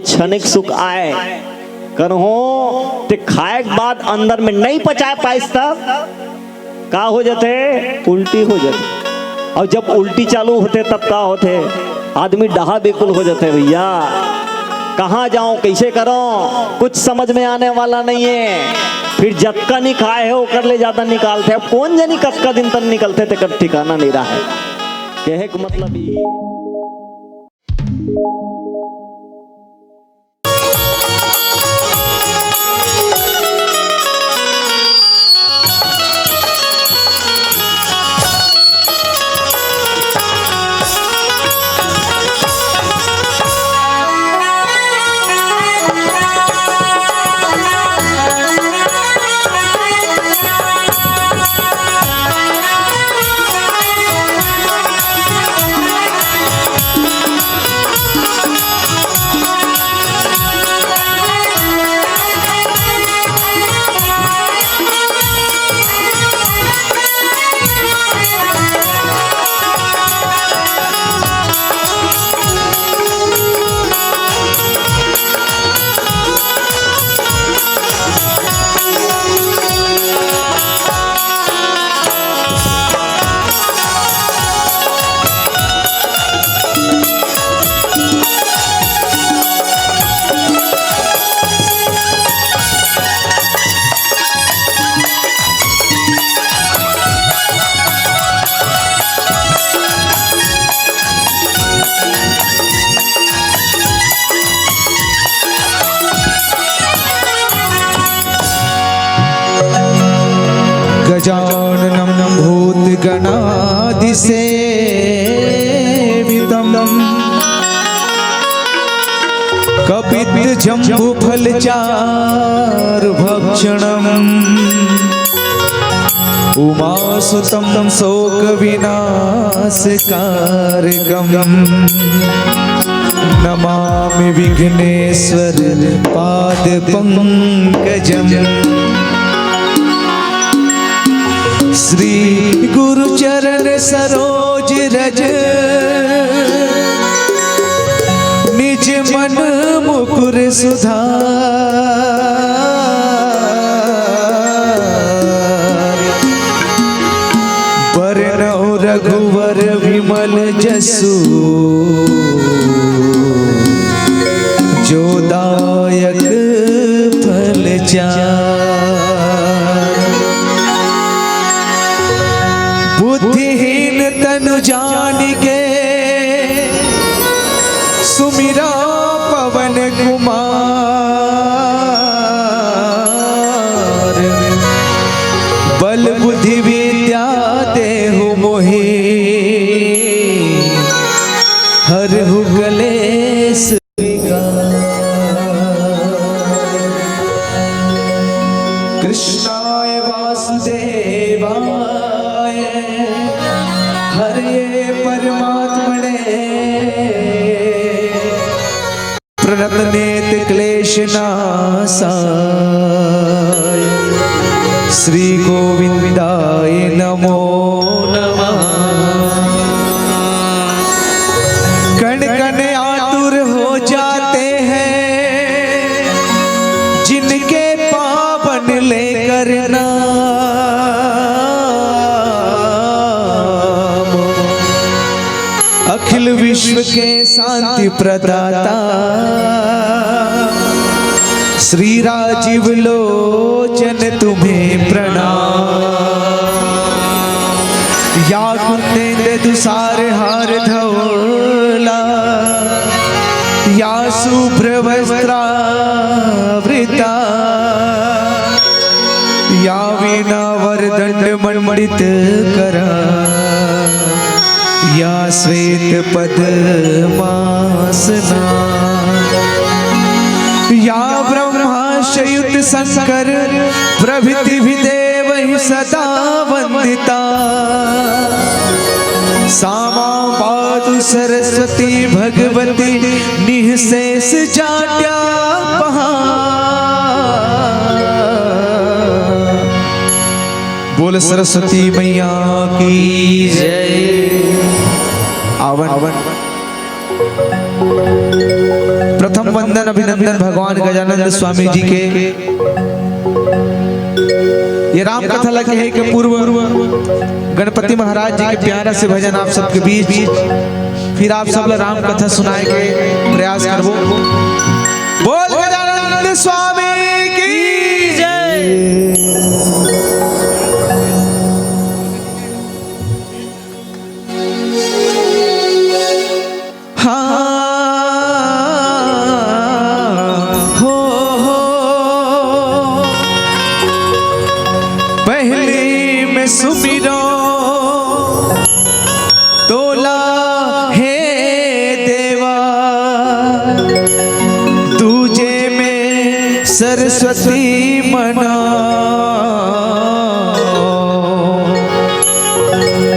क्षणिक सुख आए करहो ते खाए के बाद अंदर में नहीं पचा पाइस तब का हो जाते, उल्टी हो जाते। और जब उल्टी चालू होते तब का होते, आदमी डहा बिल्कुल हो जाते। भैया कहाँ जाऊं, कैसे करूं, कुछ समझ में आने वाला नहीं है। फिर जतका नहीं खाए है ओकर ले ज्यादा निकालते। अब कौन जानी कतका दिन तक निकलते थे, कब ठिकाना नहीं रहा है। कहे का मतलब ये गजाननं भूतगणादिसेवितं कपित्थजम्बुफलचारुभक्षणम् उमासुतं शोकविनाशकारकम् नमामि विघ्नेश्वर पादपङ्कजम्। श्री गुरु चरण सरोज रज निज मन मुकुर सुधार बरनौ रघुवर विमल जसु जो दायक फल बुद्धिहीन तनु जानिके सुमिरा पवन कुमार बल बुद्धि विद्या देहु मोहि हरहु कलेश कृष्णाय वासुदेवाय हरे परमात्मने प्रणतनेत क्लेशनाशाय श्री गोविंदाय नमो नमः। कण कण आतुर हो जाते हैं जिनके पावन लेकर नाम, अखिल विश्व के शांति प्रदाता श्री राजीव लोचन तुम्हें प्रणाम। या कुंदेंद्र दुसार हार धौला या शुभ्र वस्त्रावृता या वीणा वरदंड मंडित करा या श्वेत पद्मासना या ब्रह्माशयुत शंकर प्रभृति देव सदा वंदिता सामा पादु सरस्वती भगवती निःशेष जाड्यापहा। बोल सरस्वती मैया की जय। आवन प्रथम वंदन अभिनंदन भगवान गजानंद स्वामी जी के। ये राम कथा लगे है कि पूर्व गणपति महाराज जी के प्यारा से भजन आप सबके बीच, फिर आप सब राम कथा सुनाए के प्रयास करबो। बोल गजानंद स्वामी की जय। सुमिरो तोला हे देवा, तुझे में सरस्वती मना,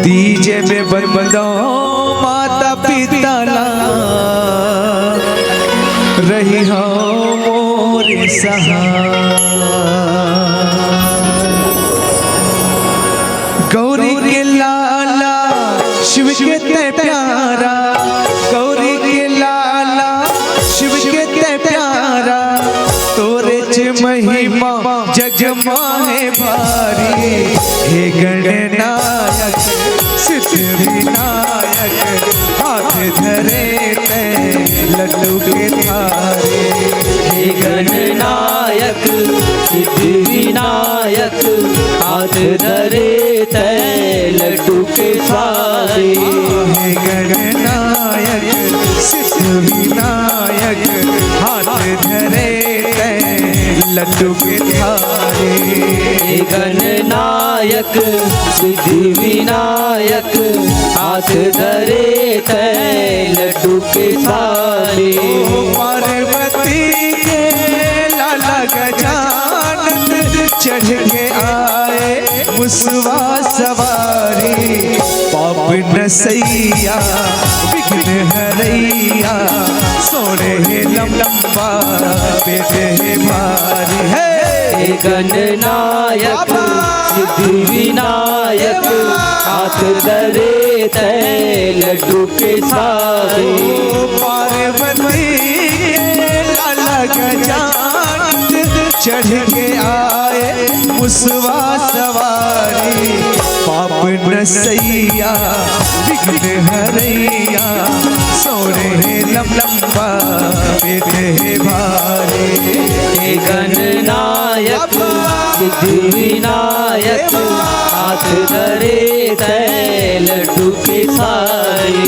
तीजे में बंदो माता पिता ला, रही हो मोरी सहाय। गौरी के लाला शिव के ते प्यारा, गौरी के लाला शिव के ते प्यारा, तोरे च महिमा जग माहे भारी। हे गणनायक सिद्ध विनायक, हाथ धरे ते लड्डू के थारे। हे गणनायक सिद्ध विनायक, हाथ धरे ते लड्डू के सारे। हे गणनायक सिद्ध विनायक, हाथ धरे ते लड्डू के थारे। हे गणनायक सिद्ध विनायक, हाथ धरे ते लड्डू के सारे। पार्वती के लाला गजानन, चढ़ के आए मुसवा सवारी। पाप नसैया विघ्न हरैया, सोने है लंबा पेट है भारी। हे गणनायक सिद्ध विनायक, हाथ धरे ते लड्डू के सारे। पार्वती लाला गजानन, चढ़ के आए मुसवा सवारी। पाप नसैया विघ्न हरैया, सोने लंबा पेट है भारी। हे गणनायक सिद्ध विनायक, हाथ धरे ते लड्डू के सारे।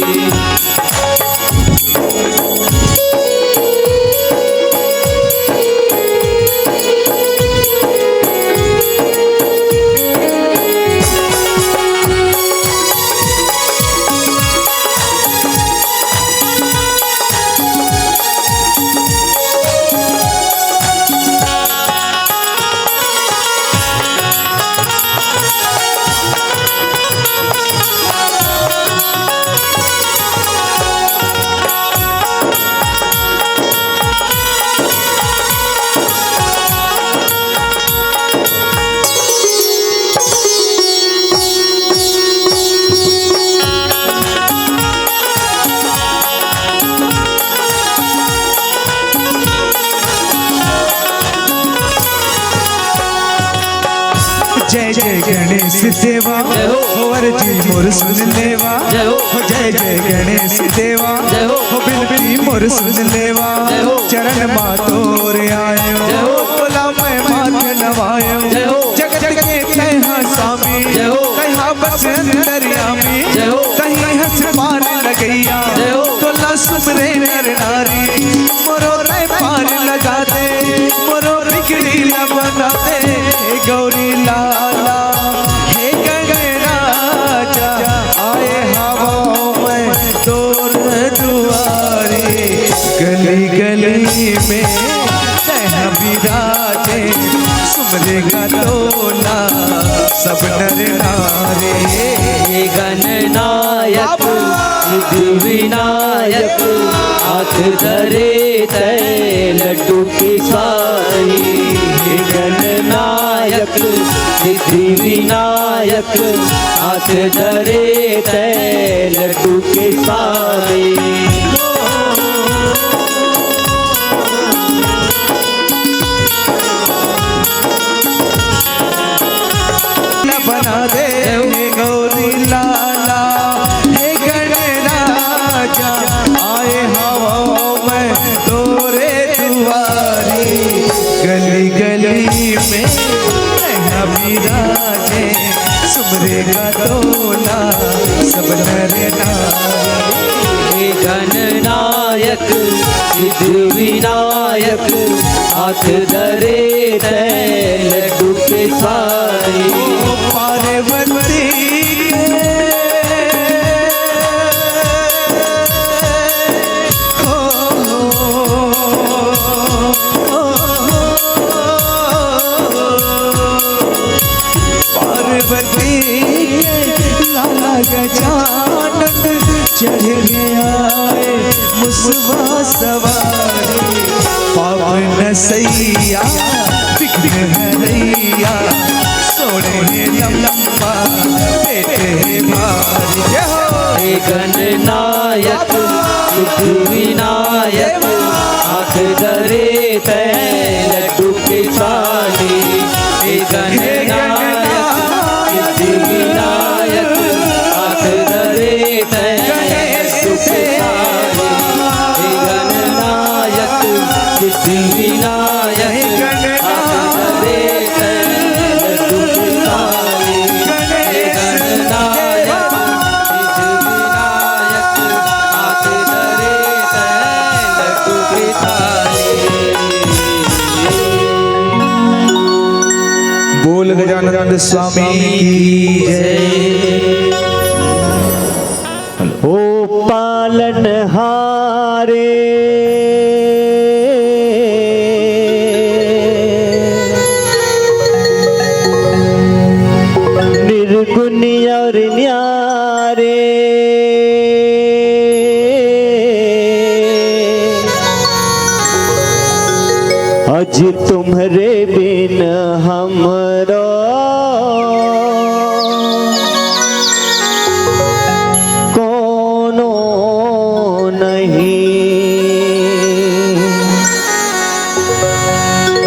जय जय गणेश देवा, और जी मोर सुन लेवा। जय जय गणेश देवा, बिनती मोर सुन लेवा। चरण मातोर आयो, बोला मैं माथ नवायो। जग जग के कहा स्वामी, कहा बस अंतर्यामी। कहीं हंस पार लगैया, तो ला सुमरे नर नारी। मोरो रे पार लगा दे, मोरो बिगड़ी न बना दे। गौरी लाला हे गणराजा, आए हवा में तोर दुआरे। गली गली में तह विराजे, सुमरेगा तोला सब नर नारे। हे गणनायक सिद्ध विनायक, हाथ धरे ते लड्डू के सारे। हे गणनायक सिद्ध विनायक, हाथ धरे ते लड्डू के सारे। बना दे गौरी लाला, हे गणराजा आए हवाओं में तोरे दुआरी, गली गली में विराजे सुमरे का तोला सब नर नारी। गणनायक सिद्ध विनायक हाथ धरे तय लड्डू के सारी। पार्वती पार्वती लाला गजानन चढ़ गया मुसवा सवारी, पावन सैया विघ्न हरैया सोने लंबा पेटे भारी। हे गणनायक सिद्ध विनायक हाथ धरे तय लड्डू के सारी। हे गणनायक सिद्ध विनायक हाथ धरे तय लड्डू के सारी। हे गणनायक सिद्ध विनायक हाथ धरे तय लड्डू के सारी। हे गणनायक सिद्ध विनायक हाथ धरे तय लड्डू के सारी। बोल गजानन स्वामी की जय। हो पालनहारे निर्गुण और न्यारे, अज तुम्हारे बिन हमरो कोनो नहीं।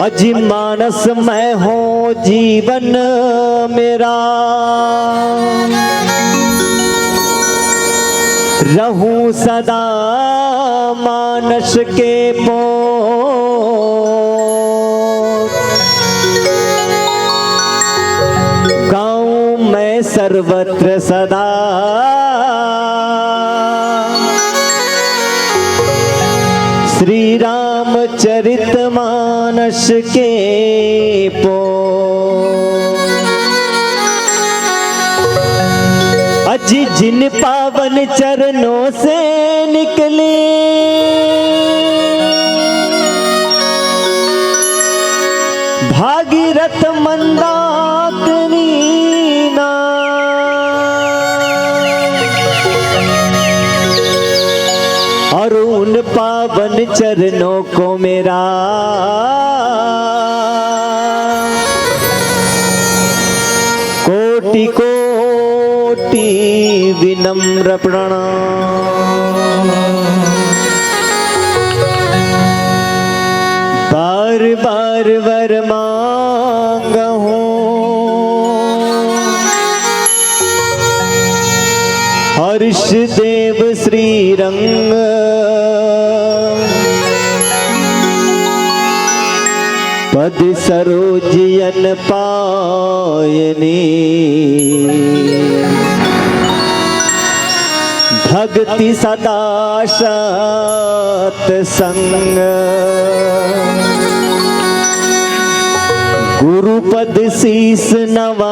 अज मानस मैं हो जीवन मेरा, रहूं सदा मानस के पो। गाऊं मैं सर्वत्र सदा श्री रामचरित मानस के पो। अजी जिन पावन चरणों से निकले भागीरथ मंदाकिनी और उन पावन चरणों को मेरा कोटि कोटि विनम्र प्रणाम। बार बार वर मांगहूं हर्ष देव श्री रंग, पद सरोजियन पायनी। भक्ति सदा सत्संग, गुरुपद शीस नवाई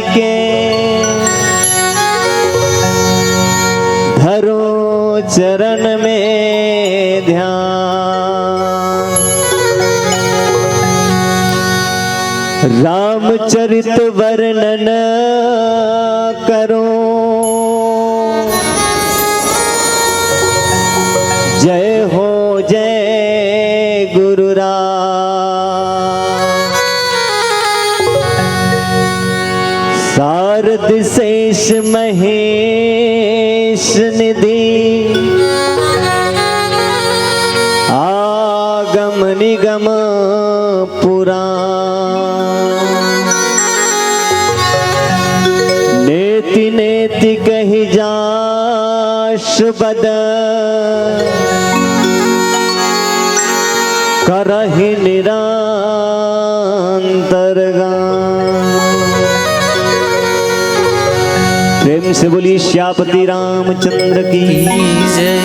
के। धरो चरण में ध्यान, रामचरित वर्णन करो। जय हो जय गुरुराम। शारद शेष महेश निधि अगम निगम पुराण नेति नेति कही जाश बद करहि निरंतर गान। प्रेम से बोली श्यापति रामचंद्र की जय,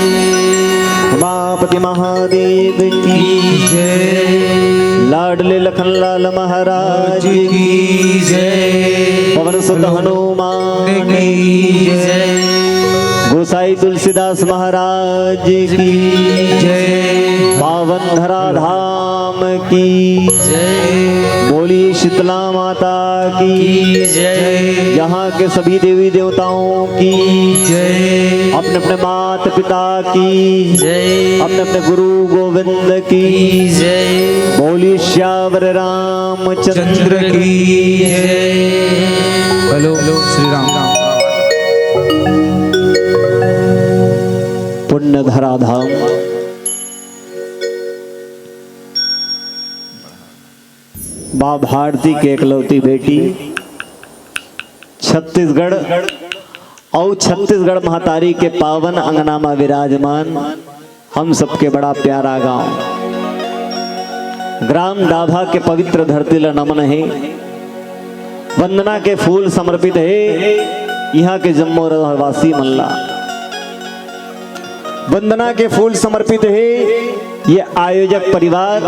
उमापति महादेव की जय, लाडले लखनलाल महाराज की जय, पवन सुत हनुमान की जय, गोसाई तुलसीदास महाराज की जय, पावन धरा धाम की जय, बोली शीतला माता की जय, यहाँ के सभी देवी देवताओं की जय, अपने अपने माता पिता की जय, अपने अपने गुरु गोविंद की जय, बोली श्यावर रामचंद्र चंद्र की जय। हेलो श्री राम। पुण्य धरा धाम माँ भारती की एकलौती बेटी छत्तीसगढ़ और छत्तीसगढ़ महातारी के पावन अंगना में विराजमान हम सबके बड़ा प्यारा गांव ग्राम डाभा के पवित्र धरती ला नमन है। वंदना के फूल समर्पित है यहाँ के जम्मू रहवासी मल्ला। वंदना के फूल समर्पित है ये आयोजक परिवार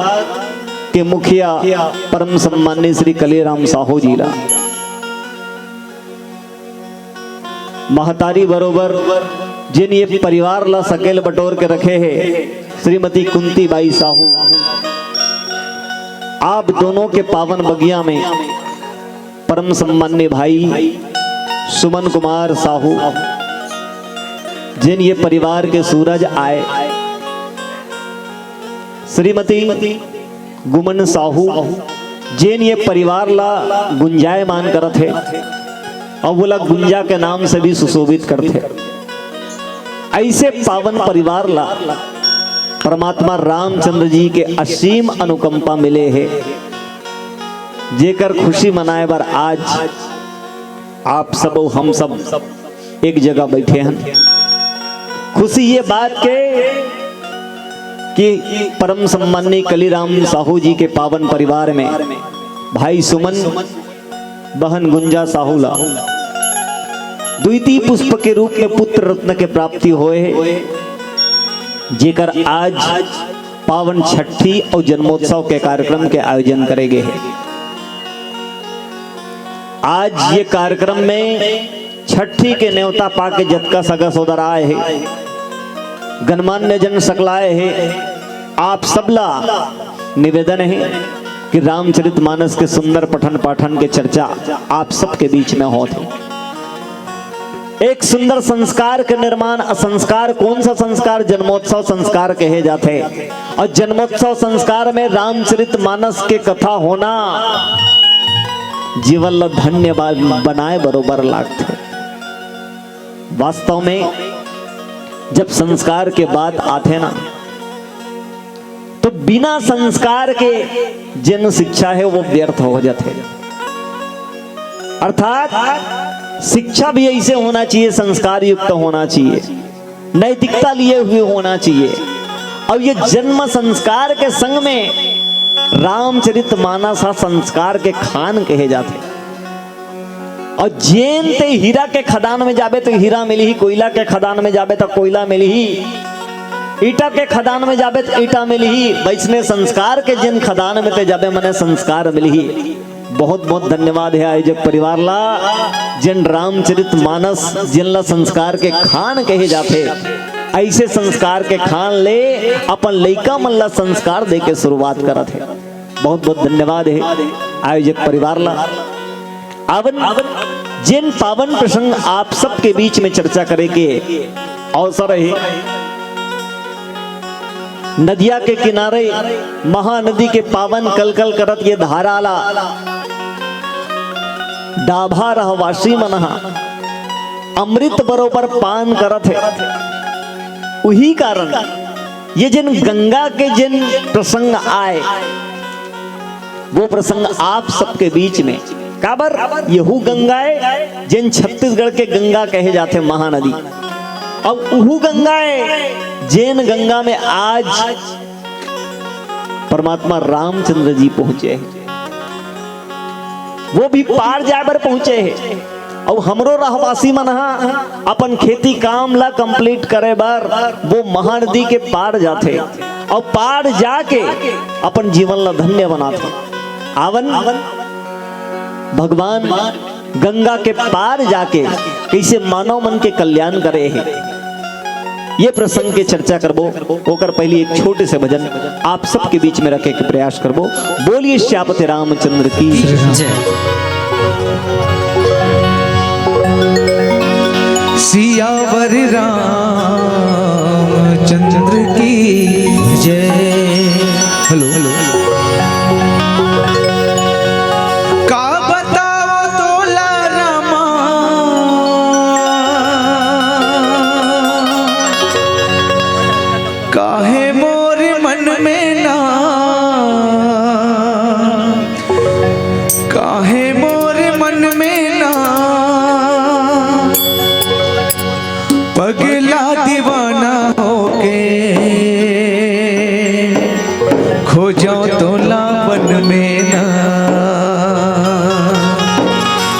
के मुखिया परम सम्मान्य श्री कलीराम साहू जी ला। महतारी बरोबर जिन ये परिवार ला सकेल बटोर के रखे हैं श्रीमती कुंती बाई साहू। आप दोनों के पावन बगिया में परम सम्मान्य भाई सुमन कुमार साहू जिन ये परिवार के सूरज आए श्रीमती गुमन साहू जिन ये परिवार ला गुंजायमान करत है और बोला गुंजा के नाम से भी सुशोभित करते। ऐसे पावन परिवार ला परमात्मा रामचंद्र जी के असीम अनुकंपा मिले है जेकर खुशी मनाए बर आज आप सब हम सब एक जगह बैठे हैं। खुशी ये बात के कि परम सम्मान्य कलीराम साहू जी के पावन परिवार में भाई सुमन बहन गुंजा साहू ला द्वितीय पुष्प के रूप में पुत्र रत्न के प्राप्ति होए जेकर आज पावन छठी और जन्मोत्सव के कार्यक्रम के आयोजन करेंगे है। आज ये कार्यक्रम में छठी के न्योता पाके जतका सगा सोदर आए है गणमान्य जन सकलाए है। आप सबला निवेदन है कि रामचरितमानस के सुंदर पठन पाठन के चर्चा आप सबके बीच में होती। एक सुंदर संस्कार के निर्माण संस्कार कौन सा संस्कार जन्मोत्सव संस्कार कहे जाते और जन्मोत्सव संस्कार में रामचरितमानस के कथा होना जीवन धन्य बनाए बरोबर लागते। वास्तव में जब संस्कार के बात आते ना तो बिना संस्कार के जिन शिक्षा है वो व्यर्थ हो जाते। अर्थात शिक्षा भी ऐसे होना चाहिए संस्कार युक्त होना चाहिए नैतिकता लिए हुए होना चाहिए। और ये जन्म संस्कार के संग में रामचरितमानस संस्कार के खान कहे जाते। और जैन ते हीरा के खदान में जाबे तो हीरा मिली ही, कोयला के खदान में जाबे तो कोयला मिली ही, ईटा के खदान में जाबे तो ईटा मिली ही, वैसने संस्कार के जिन खदान में ते जाबे मने संस्कार मिली ही। बहुत बहुत धन्यवाद है आयोजक परिवार ला जिन रामचरितमानस जिन ला संस्कार के खान कहे जाते। ऐसे संस्कार के खान ले अपन लइका मन ला संस्कार दे के शुरुआत करत है। बहुत बहुत धन्यवाद है आयोजक परिवार ला। आवन जिन पावन प्रसंग आप सबके बीच में चर्चा करे के अवसर है। नदिया के किनारे महानदी के पावन कलकल करत ये धाराला डाभा रहवासी मनहा अमृत बरोबर पान करत है। वही कारण ये जिन गंगा के जिन प्रसंग आए वो प्रसंग आप सबके बीच में काबर यहू गंगाए जिन छत्तीसगढ़ के गंगा कहे जाते महानदी। अब उहू गंगाए जिन गंगा में आज परमात्मा रामचंद्र जी पहुंचे हैं, वो भी पार जाए बर पहुंचे हैं। अब हमरो रहवासी मन अपन खेती काम ला कंप्लीट करे बर वो महानदी के पार जाते और पार जाके अपन जीवन ला धन्य बनाते। आवन भगवान गंगा के पार जाके कैसे मानव मन के कल्याण करे हैं, ये प्रसंग के चर्चा करबो। होकर पहले एक छोटे से भजन आप सबके बीच में रखे के प्रयास करबो। बोलिए श्यापति रामचंद्र की जय। सियावर रामचंद्र की जय। हेलो हेलो का बताओ तोला रामा, काहे मोर मन में ना, काहे मोर मन में ना पगला दीवाना होके खो जाओ तोला बन में ना।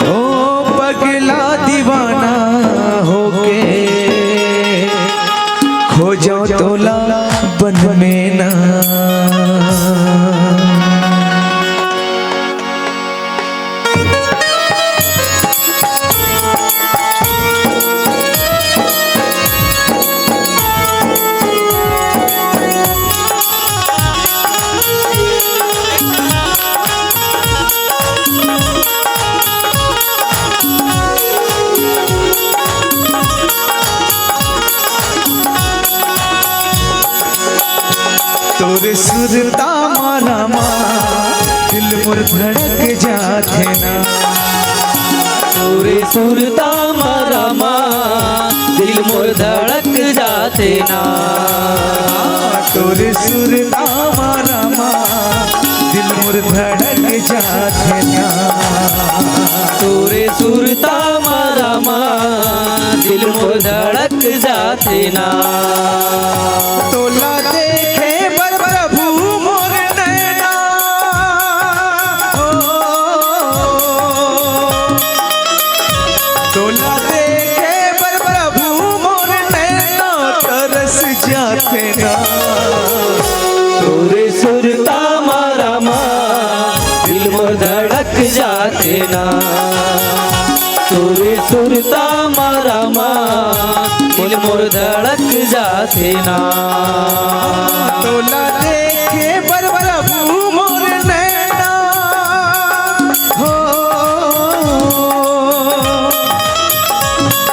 ओ पगला दीवाना होके खो जाओ तोला बन में ना। तोरे सुरता मारा दिल मोर धड़क जाते ना। तोरे सुरता मारा दिल मोर धड़क जाते ना। तोरे सुरता मारा दिल मोर धड़क जाते ना। तोरे सुरता मारा दिल मोर धड़क जाते ना। तोला देखे बर प्रभु मोर नैना, तोला देखे बर प्रभु मोर नैना तरस जाते ना। तोरे सुरता मारा दिल मोर धड़क जाते ना। तोरे सुरता मारा दिल मोर धड़क जाते ना। तोला देखे बर प्रभु मोर नैना हो,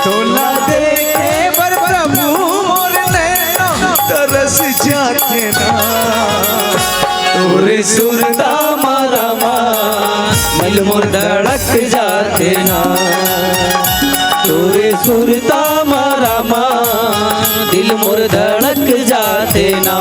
तोला देखे बर प्रभु मोर नैना तरस जाते ना। तोरे सुरता मारा दिल मोर धड़क जाते ना। तोरे सुरता मारा दिल मोर धड़क जाते ना।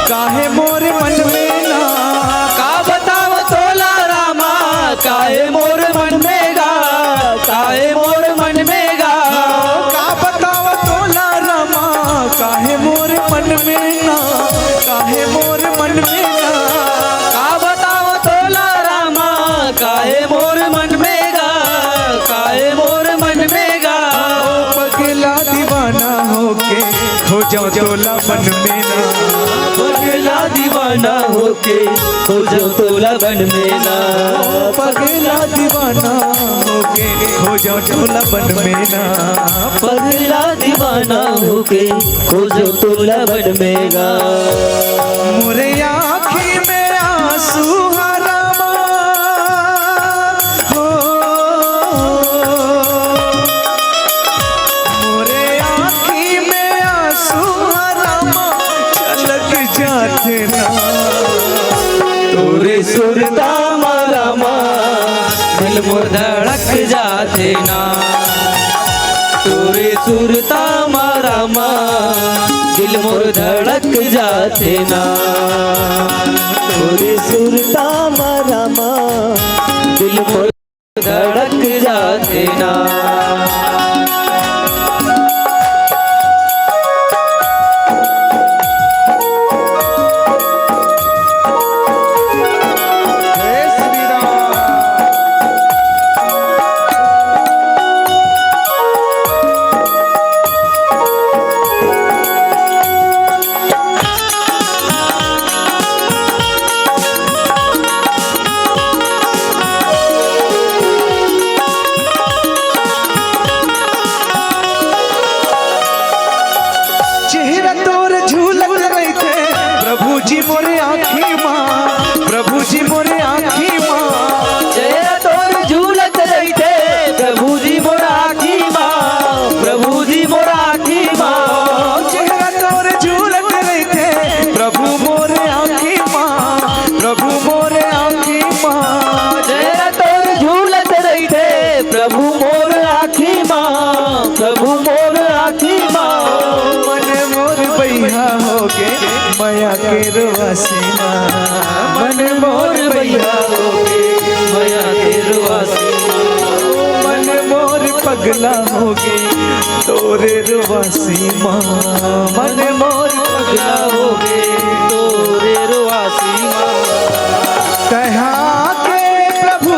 काहे मोर मन में ना, का बताओ तोला रामा काहे मोर मन में गा। काहे मोर मन में गा। का बताओ तोला रामा काहे मोर मन में ना, काहे मोर मन में ना। का बताओ तोला रामा काहे मोर मन में गा। काहे मोर मन में गा। पगला दीवाना होके हो जाओ तोला बन में ना। पगला दीवाना होके हो जाओ तोला बन में ना। पगला पगला दीवाना होके खोजो टोला बन में ना पगला दीवाना होके खोजो टोला बन में गा। मोरे आँखी में आंसू हरामा हो, मोरे आँखी में आंसू हरामा छलक जाते ना तोरे सुरता मारा दिल मोर धड़क जाते ना। तोरे सुरता मारा दिल मोर धड़क जाते ना। तोरे सुरता मारा दिल मोर धड़क जाते ना। जय श्री राम। चेहरा तोर झूलत रही थे प्रभु जी मोरे आँखी माँ, प्रभु जी मोरे आँखी माँ। चेहरा तोर झूलत रही थे प्रभु जी मोरा आखी माँ। प्रभु जी मोरा आखी माँ। चेहरा तोर झूलत रही थे प्रभु मोरे आँखी माँ, प्रभु मोरे आँखी माँ। चेहरा तोर झूलत रही थे प्रभु मोर आखी माँ। प्रभु मोर आखी माँ। मन मोर बैहा हो गे माया के रुआसीना, मन मोर बैहा हो गे माया तेरो आसीना। मन मोर पगला हो गे तोरे रुआसी माँ, मन मोर पगला हो गे तोरे रुआसी माँ। कहाँ के प्रभु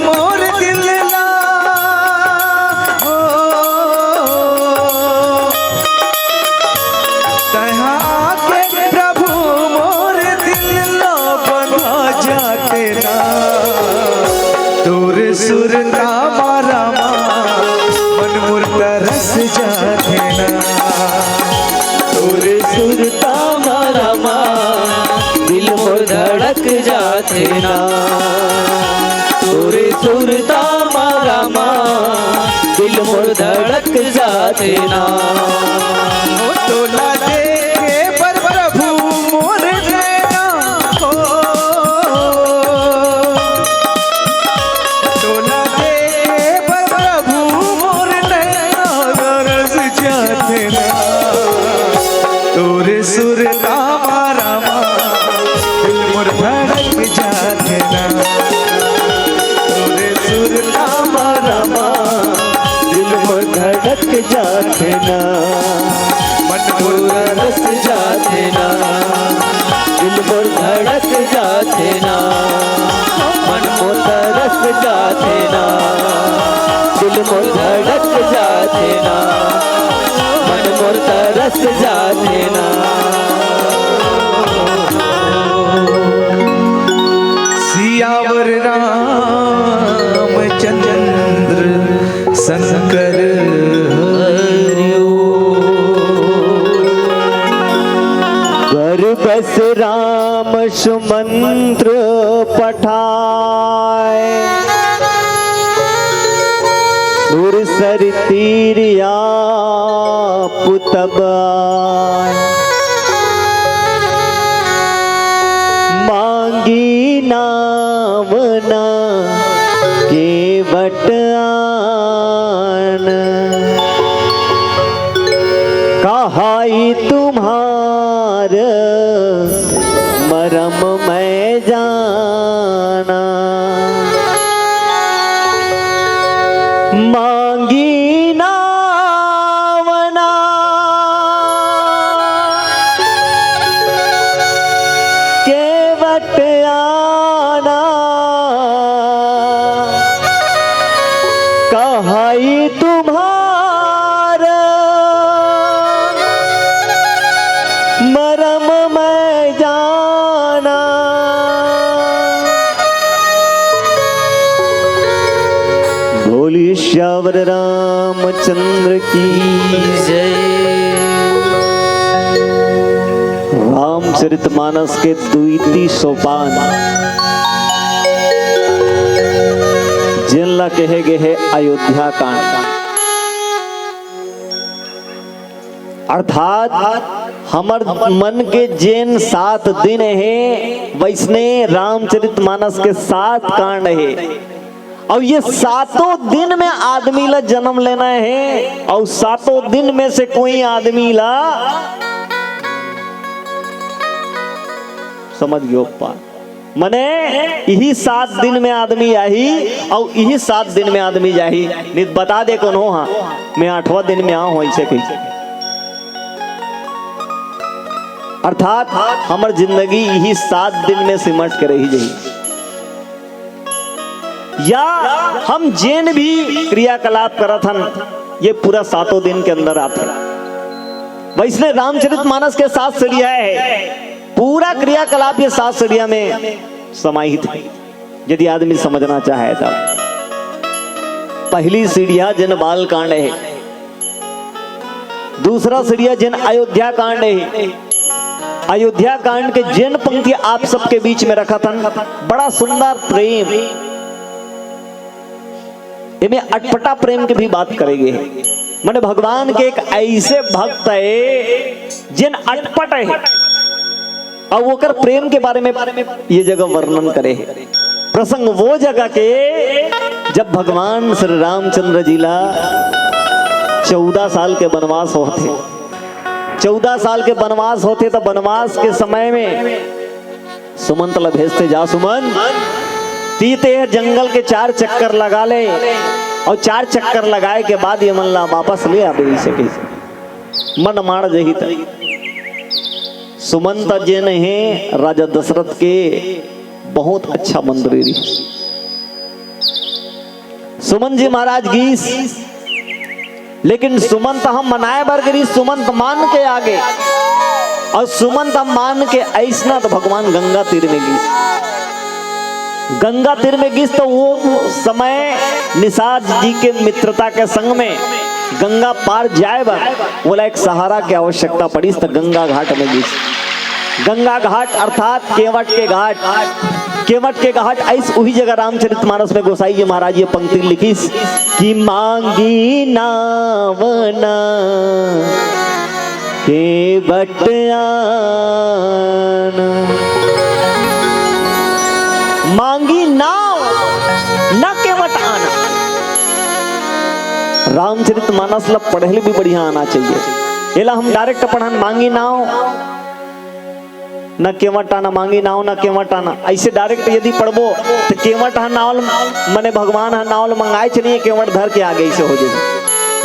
मोर दिल ला हो, कहाँ के प्रभु मोर दिल ला बना जाते ना तोर सुरता मारा मन मोर तरस जाते ना तोरे सुरता मारा दिल मोर धड़क जाते ना। तोरे सुरता मारा दिल मोर धड़क जाते ना। ओ तोला देखे पर प्रभु मोर नैना हो, तोला देखे पर प्रभु मोर नैना तरस जाते ना तोरे सुरता मारा दिल मोर धड़क जाते ना तोरे सुरता मारा दिल मोर धड़क जाते ना। मन मोर रस जाते ना। दिल मोर धड़क जाते ना। मन मोर तरस जाते ना। दिल मोर धड़क जाते ना। मन मोर तरस जाते ना। सियावर रामचंद्र शंकर कर बस राम सुमंत्र पठाए सुर सर तीरिया पुतबाय मांगी नावना के बटान कहाई तुम्हार मरम मैं जाना मांगी नावना के बटाना कहाई तुम्हार मरम सियावर रामचंद्र की जय। रामचरितमानस के द्वितीय सोपान जिनला कहे गए है अयोध्या कांड, अर्थात हमर मन के जेन 7 दिन है वैसने रामचरितमानस के 7 कांड है। और ये 7 दिन में आदमी ला जन्म लेना है और 7 दिन में से कोई आदमी ला समझ गयो पा मने यही 7 दिन में आदमी आई और यही 7 दिन में आदमी जाही। नहीं बता दे कौन हो, हाँ मैं 8वां दिन में आऊं ऐसे कैसे। अर्थात हमर जिंदगी यही 7 दिन में सिमट के रही जाही। या हम जेन भी क्रियाकलाप करत हन ये पूरा 7 दिन के अंदर आते। वैसने रामचरितमानस के 7 सीढ़ियां है, पूरा क्रियाकलाप ये 7 सीढ़ियां में समाहित है यदि आदमी समझना चाहे तो। पहली सीढ़ियां जिन बाल कांड है, दूसरा सीढ़ियां जिन अयोध्या कांड है। अयोध्या कांड के जिन पंक्ति आप सबके बीच में रखा था, बड़ा सुंदर प्रेम, इनमें अटपटा प्रेम की भी बात करेंगे। मैंने भगवान के एक ऐसे भक्त है जिन अटपट है और वो कर प्रेम के बारे में ये जगह वर्णन करे है। प्रसंग वो जगह के जब भगवान श्री रामचंद्र जी ला 14 साल के वनवास होते, 14 साल के वनवास होते तो वनवास के समय में सुमंत ला भेजते, जा सुमन तीते जंगल के 4 चक्कर लगा ले और 4 चक्कर लगाए के बाद ये मन ला वापस ले आवे सके। मन मार जही त सुमंत जिन है राजा दशरथ के बहुत अच्छा मंत्री। सुमन जी महाराज गीस, लेकिन सुमंत हम मनाए बर गिरी, सुमंत मान के आगे और सुमंत हम मान के ऐसना तो भगवान गंगा तीर में गीस। गंगा तीर में गीस तो वो समय निषाद जी के मित्रता के संग में गंगा पार जाए बा बोला एक सहारा की आवश्यकता पड़ी तो गंगा घाट में गीस। गंगा घाट अर्थात केवट के घाट, केवट के घाट ऐस वही जगह रामचरितमानस में गोसाई जी महाराज ये पंक्ति लिखी कि मांगी नावना केवट आना। मांगी नाव न केवट आना। रामचरितमानस ला पढ़े भी बढ़िया आना चाहिए। एला हम डायरेक्ट पढ़न मांगी नाव न केवट आना, मांगी नाव न केवट आना, ऐसे डायरेक्ट यदि पढ़बो तो केवट नावल मने भगवान नावल मंगाए चलिए केवट धर के आगे से हो जाए।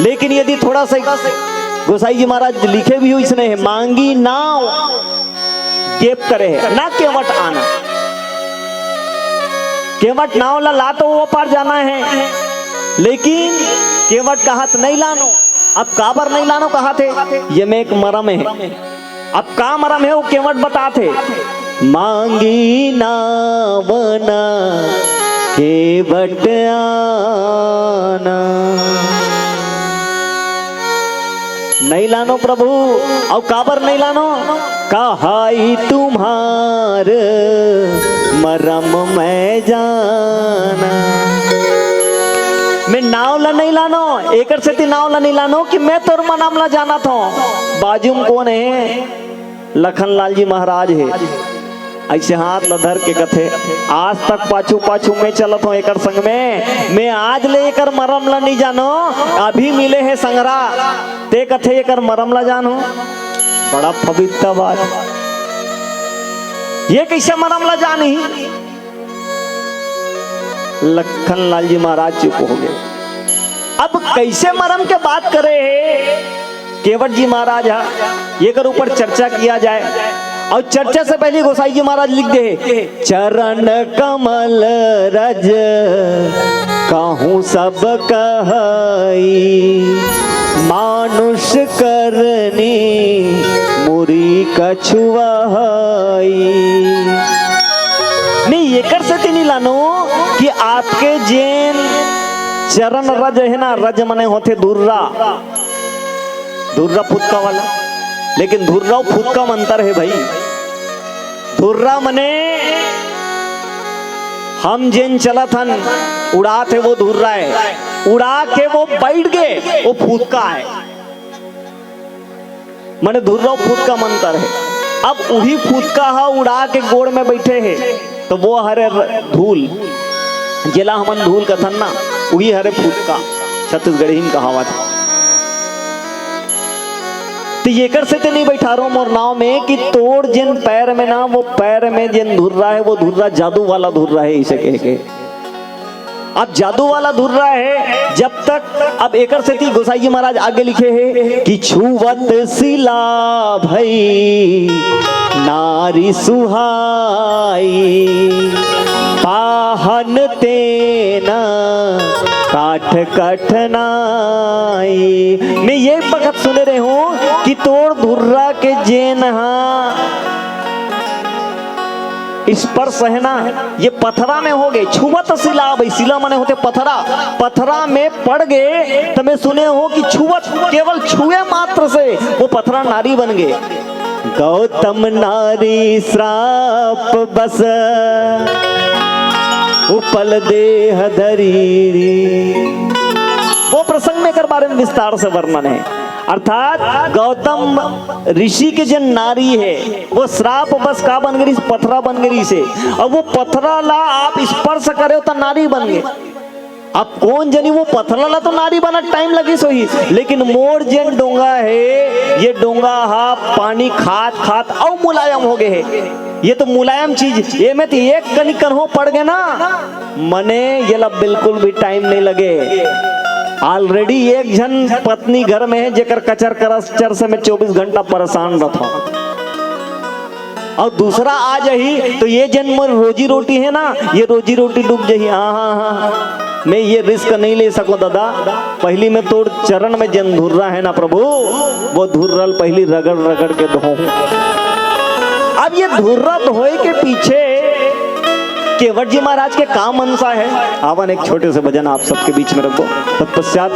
लेकिन यदि थोड़ा सा गोसाई जी महाराज लिखे भी हुई इसने है मांगी नाव गेप करे है ना केवट आना। केवट नाव ला तो वो पार जाना है, लेकिन केवट का हाथ नहीं लानो। अब काबर नहीं लानो कहा थे, ये में एक मरम है। अब का मरम है वो केवट बताते। मांगी नावना केवट आना। नहीं लानो प्रभु, और काबर नहीं लानो, कहाई तुम्हार मरम मैं जाना। मैं नाव ला नहीं लानो, एकर से नाव ला नहीं लानो कि मैं तोर मनाम ला जाना था। बाजू में कौन है, लखन लाल जी महाराज है। ऐसे हाथ ला धर के कथे आज तक पाछू पाछू में चलत हूँ एकर संग में, मैं आज ले एकर मरम ला नहीं जानो, अभी मिले है संगरा ते कथे एकर मरम ला जानो। बड़ा पवित्र बात, ये कैसे मरम ला जानी। लखन लाल जी महाराज चुप हो गए। अब कैसे मरम के बात करे है केवट जी महाराज, ये कर ऊपर चर्चा किया जाए। और चर्चा से पहले गोसाई जी महाराज लिख दे चरण कमल रज कहूँ सब कहई, मानुष करनी मुरी कछुआई। नहीं ये कर सकती नहीं लानो कि आपके जेन चरण रज है ना, रज मने होते धुर्रा, धुर्रा फुदका वाला, लेकिन धुर्रा और फुदका में अंतर है भाई। धुर्रा मने हम जिन चलत हन उड़ा थे वो धुर्रा है, उड़ा के वो बैठ गए वो फुदका है, मने धुर्रा और फुदका में अंतर है। अब वही फुदका हा उड़ा के गोड़ में बैठे हैं तो वो हरे धूल, जिला हमन धूल कथन ना, वही हरे फुदका छत्तीसगढ़ी में कहावत है। तो ये कर से नहीं बैठा रहा हूं मोर नाव में कि तोड़ जिन पैर में ना, वो पैर में जिन धुर्रा है वो धुर्रा जादू वाला धुर्रा है इसे कह के। अब जादू वाला धुर्रा है जब तक, अब एकर से थी गोसाई जी महाराज आगे लिखे हैं कि छुवत सिला भई नारी सुहाई, पाहन तेना काठ कठनाई। मैं ये वक्त सुन रहे हूं कि तोड़ धुर्रा के जेन स्पर्श है ना, ये पथरा में हो गए। छुवत सिला भाई, सिला माने होते पथरा, पथरा में पड़ गए तो मैं सुने हो कि छुवत केवल छुए मात्र से वो पथरा नारी बन गए। गौतम नारी श्राप बस उपल देह धरी, वो प्रसंग में कर बारे में विस्तार से वर्णन है। अर्थात गौतम ऋषि के जो नारी है वो श्राप बस का बन गई, पथरा बन गई से, और वो पथरा ला आप स्पर्श करे तो नारी बन गए। अब कौन जनी वो पथरा ला तो नारी बना टाइम लगी सोही, लेकिन मोर जन डोंगा है, ये डोंगा हा पानी खात खात और मुलायम हो गए है। ये तो मुलायम चीज, ये में तो एक कनिकन हो पड़ गए ना, मने ये ला बिल्कुल भी टाइम नहीं लगे। ऑलरेडी एक जन पत्नी घर में है जेकर कचर करस चर से मैं 24 घंटा परेशान रहता, और दूसरा आ जाही तो ये जन रोजी रोटी है ना, ये रोजी रोटी डूब जाही। हाँ, मैं ये रिस्क नहीं ले सको दादा, पहली में तोड़ चरण में जन धुर्रा है ना प्रभु, वो धुर्रल पहली रगड़ रगड़ के धो। अब ये धुर्रा धोए के पीछे केवट जी महाराज के काम मनसा है। आवन एक छोटे से भजन आप सबके बीच में रखो, तत्पश्चात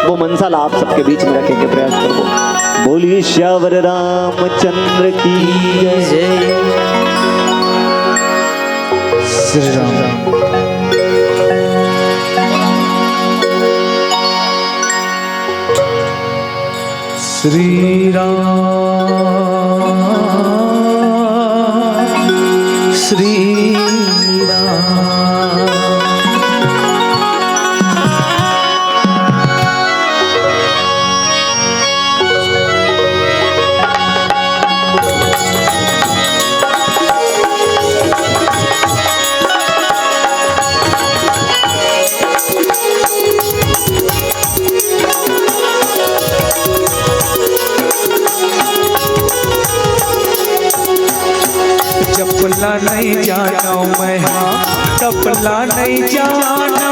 वो मनसा ला आप सबके बीच में रखे के प्रयास करो। बोलिए श्यावर रामचंद्र की जय। श्री राम। श्री राम, श्री टपला नहीं जाना मैं, टपला नहीं जाना,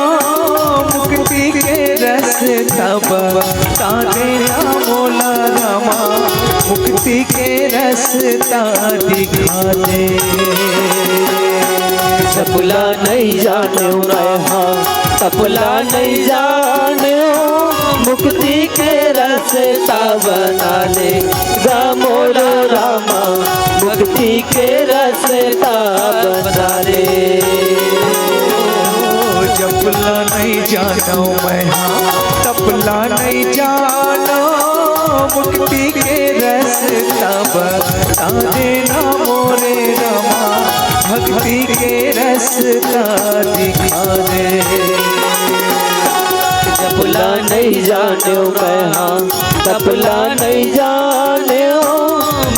मुक्ति के रास्ता बता देना मोला रामा, मुक्ति के रास्ता दिखा दे। टपला नहीं जाने मैं, हाँ टपला नहीं जाने, मुक्ति के रास्ता बना ले मोरा रामा, मुक्ति के रास्ता बना ले। टपला नहीं जाना मैं, टपला नहीं जाना, मुक्ति के रास्ता बता देना मोरे रामा, भक्ति के रास्ता दिखा दे। टपला नहीं जाने मैं, हाँ टपला नहीं जाने,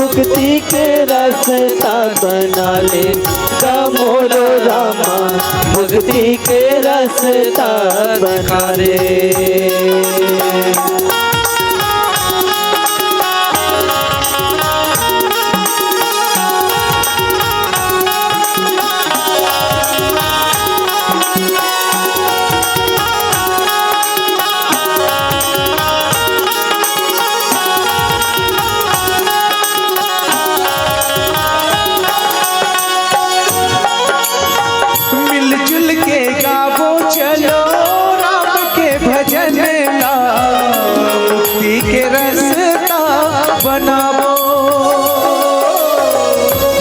मुक्ति के रास्ता बना ले मोरो रामा, मुक्ति के रास्ता बना ले। मिलजुल के गावो चलो राम के बनाबो।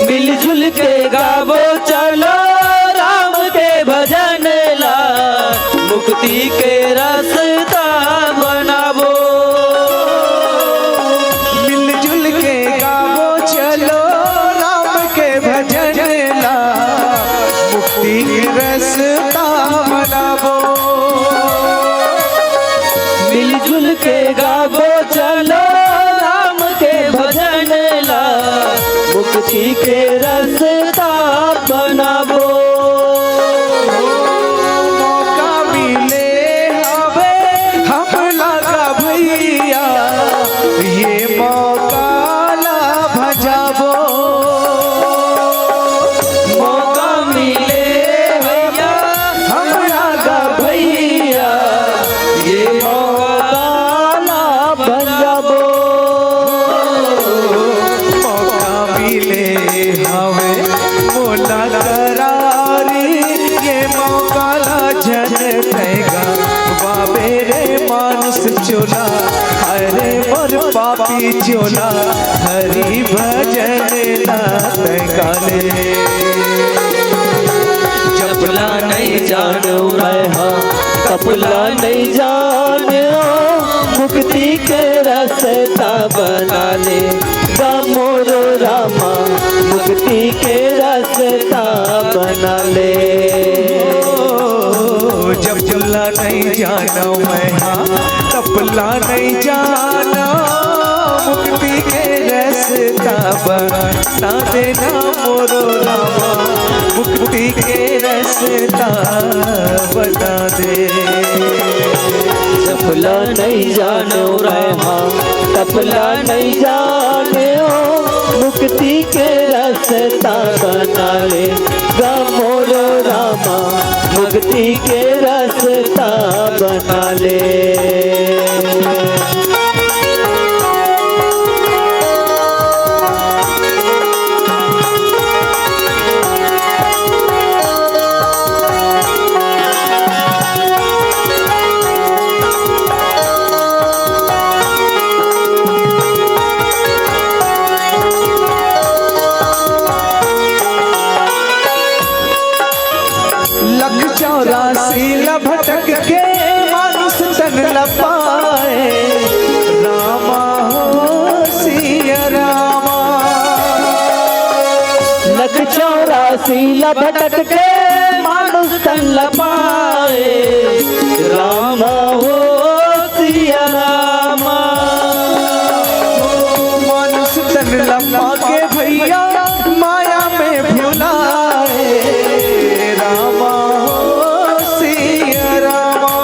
मिलजुल के गावो चलो राम के भजन ला, मुक्ति के रास्ता बनाबो। मिलजुल के गावो चलो राम के भजन ला, मुक्ति के रास्ता बनाबो। मिलजुल के गावो चलो राम के भजन ला, मुक्ति के रास्ता बनाबो। मौका मिले हवे हमला का भैया, ये मौका ला भजाबो। मौका मिले भैया हमला का भैया, ये मौका ला भजाबो। मौका मिले हवे मोला करारी, ये मौका ला जन थैगा बाबे रे मानुष चोला, अरे मोर पापी चोला, हरि भजन ला तैगाले। चपला नहीं जानो मैं हाँ, कपला नहीं जानो, मुक्ति के रास्ता बना ले मोरो रामा, मुक्ति के रास्ता बना ले। जब चुल्ला नहीं जाना मैं हाँ, कपला नहीं जाना, मुक्ति के रास्ता बना देना मोरो रामा, मुक्ति के रास्ता बना दे। चपला नहीं जानो रे हाँ, कपला नहीं जानो, मुक्ति के रास्ता बना ले मोरो रामा, मुक्ति के रास्ता बना ले। लख 84 भटक के मानुष तन लपाए, रामा हो सिया रामा। लख 84 भटक के मानुष तन लपाए, रामा हो सिया रामा। मानुष तन लपा के भैया माया में भुलाए, रामा हो सिया रामा।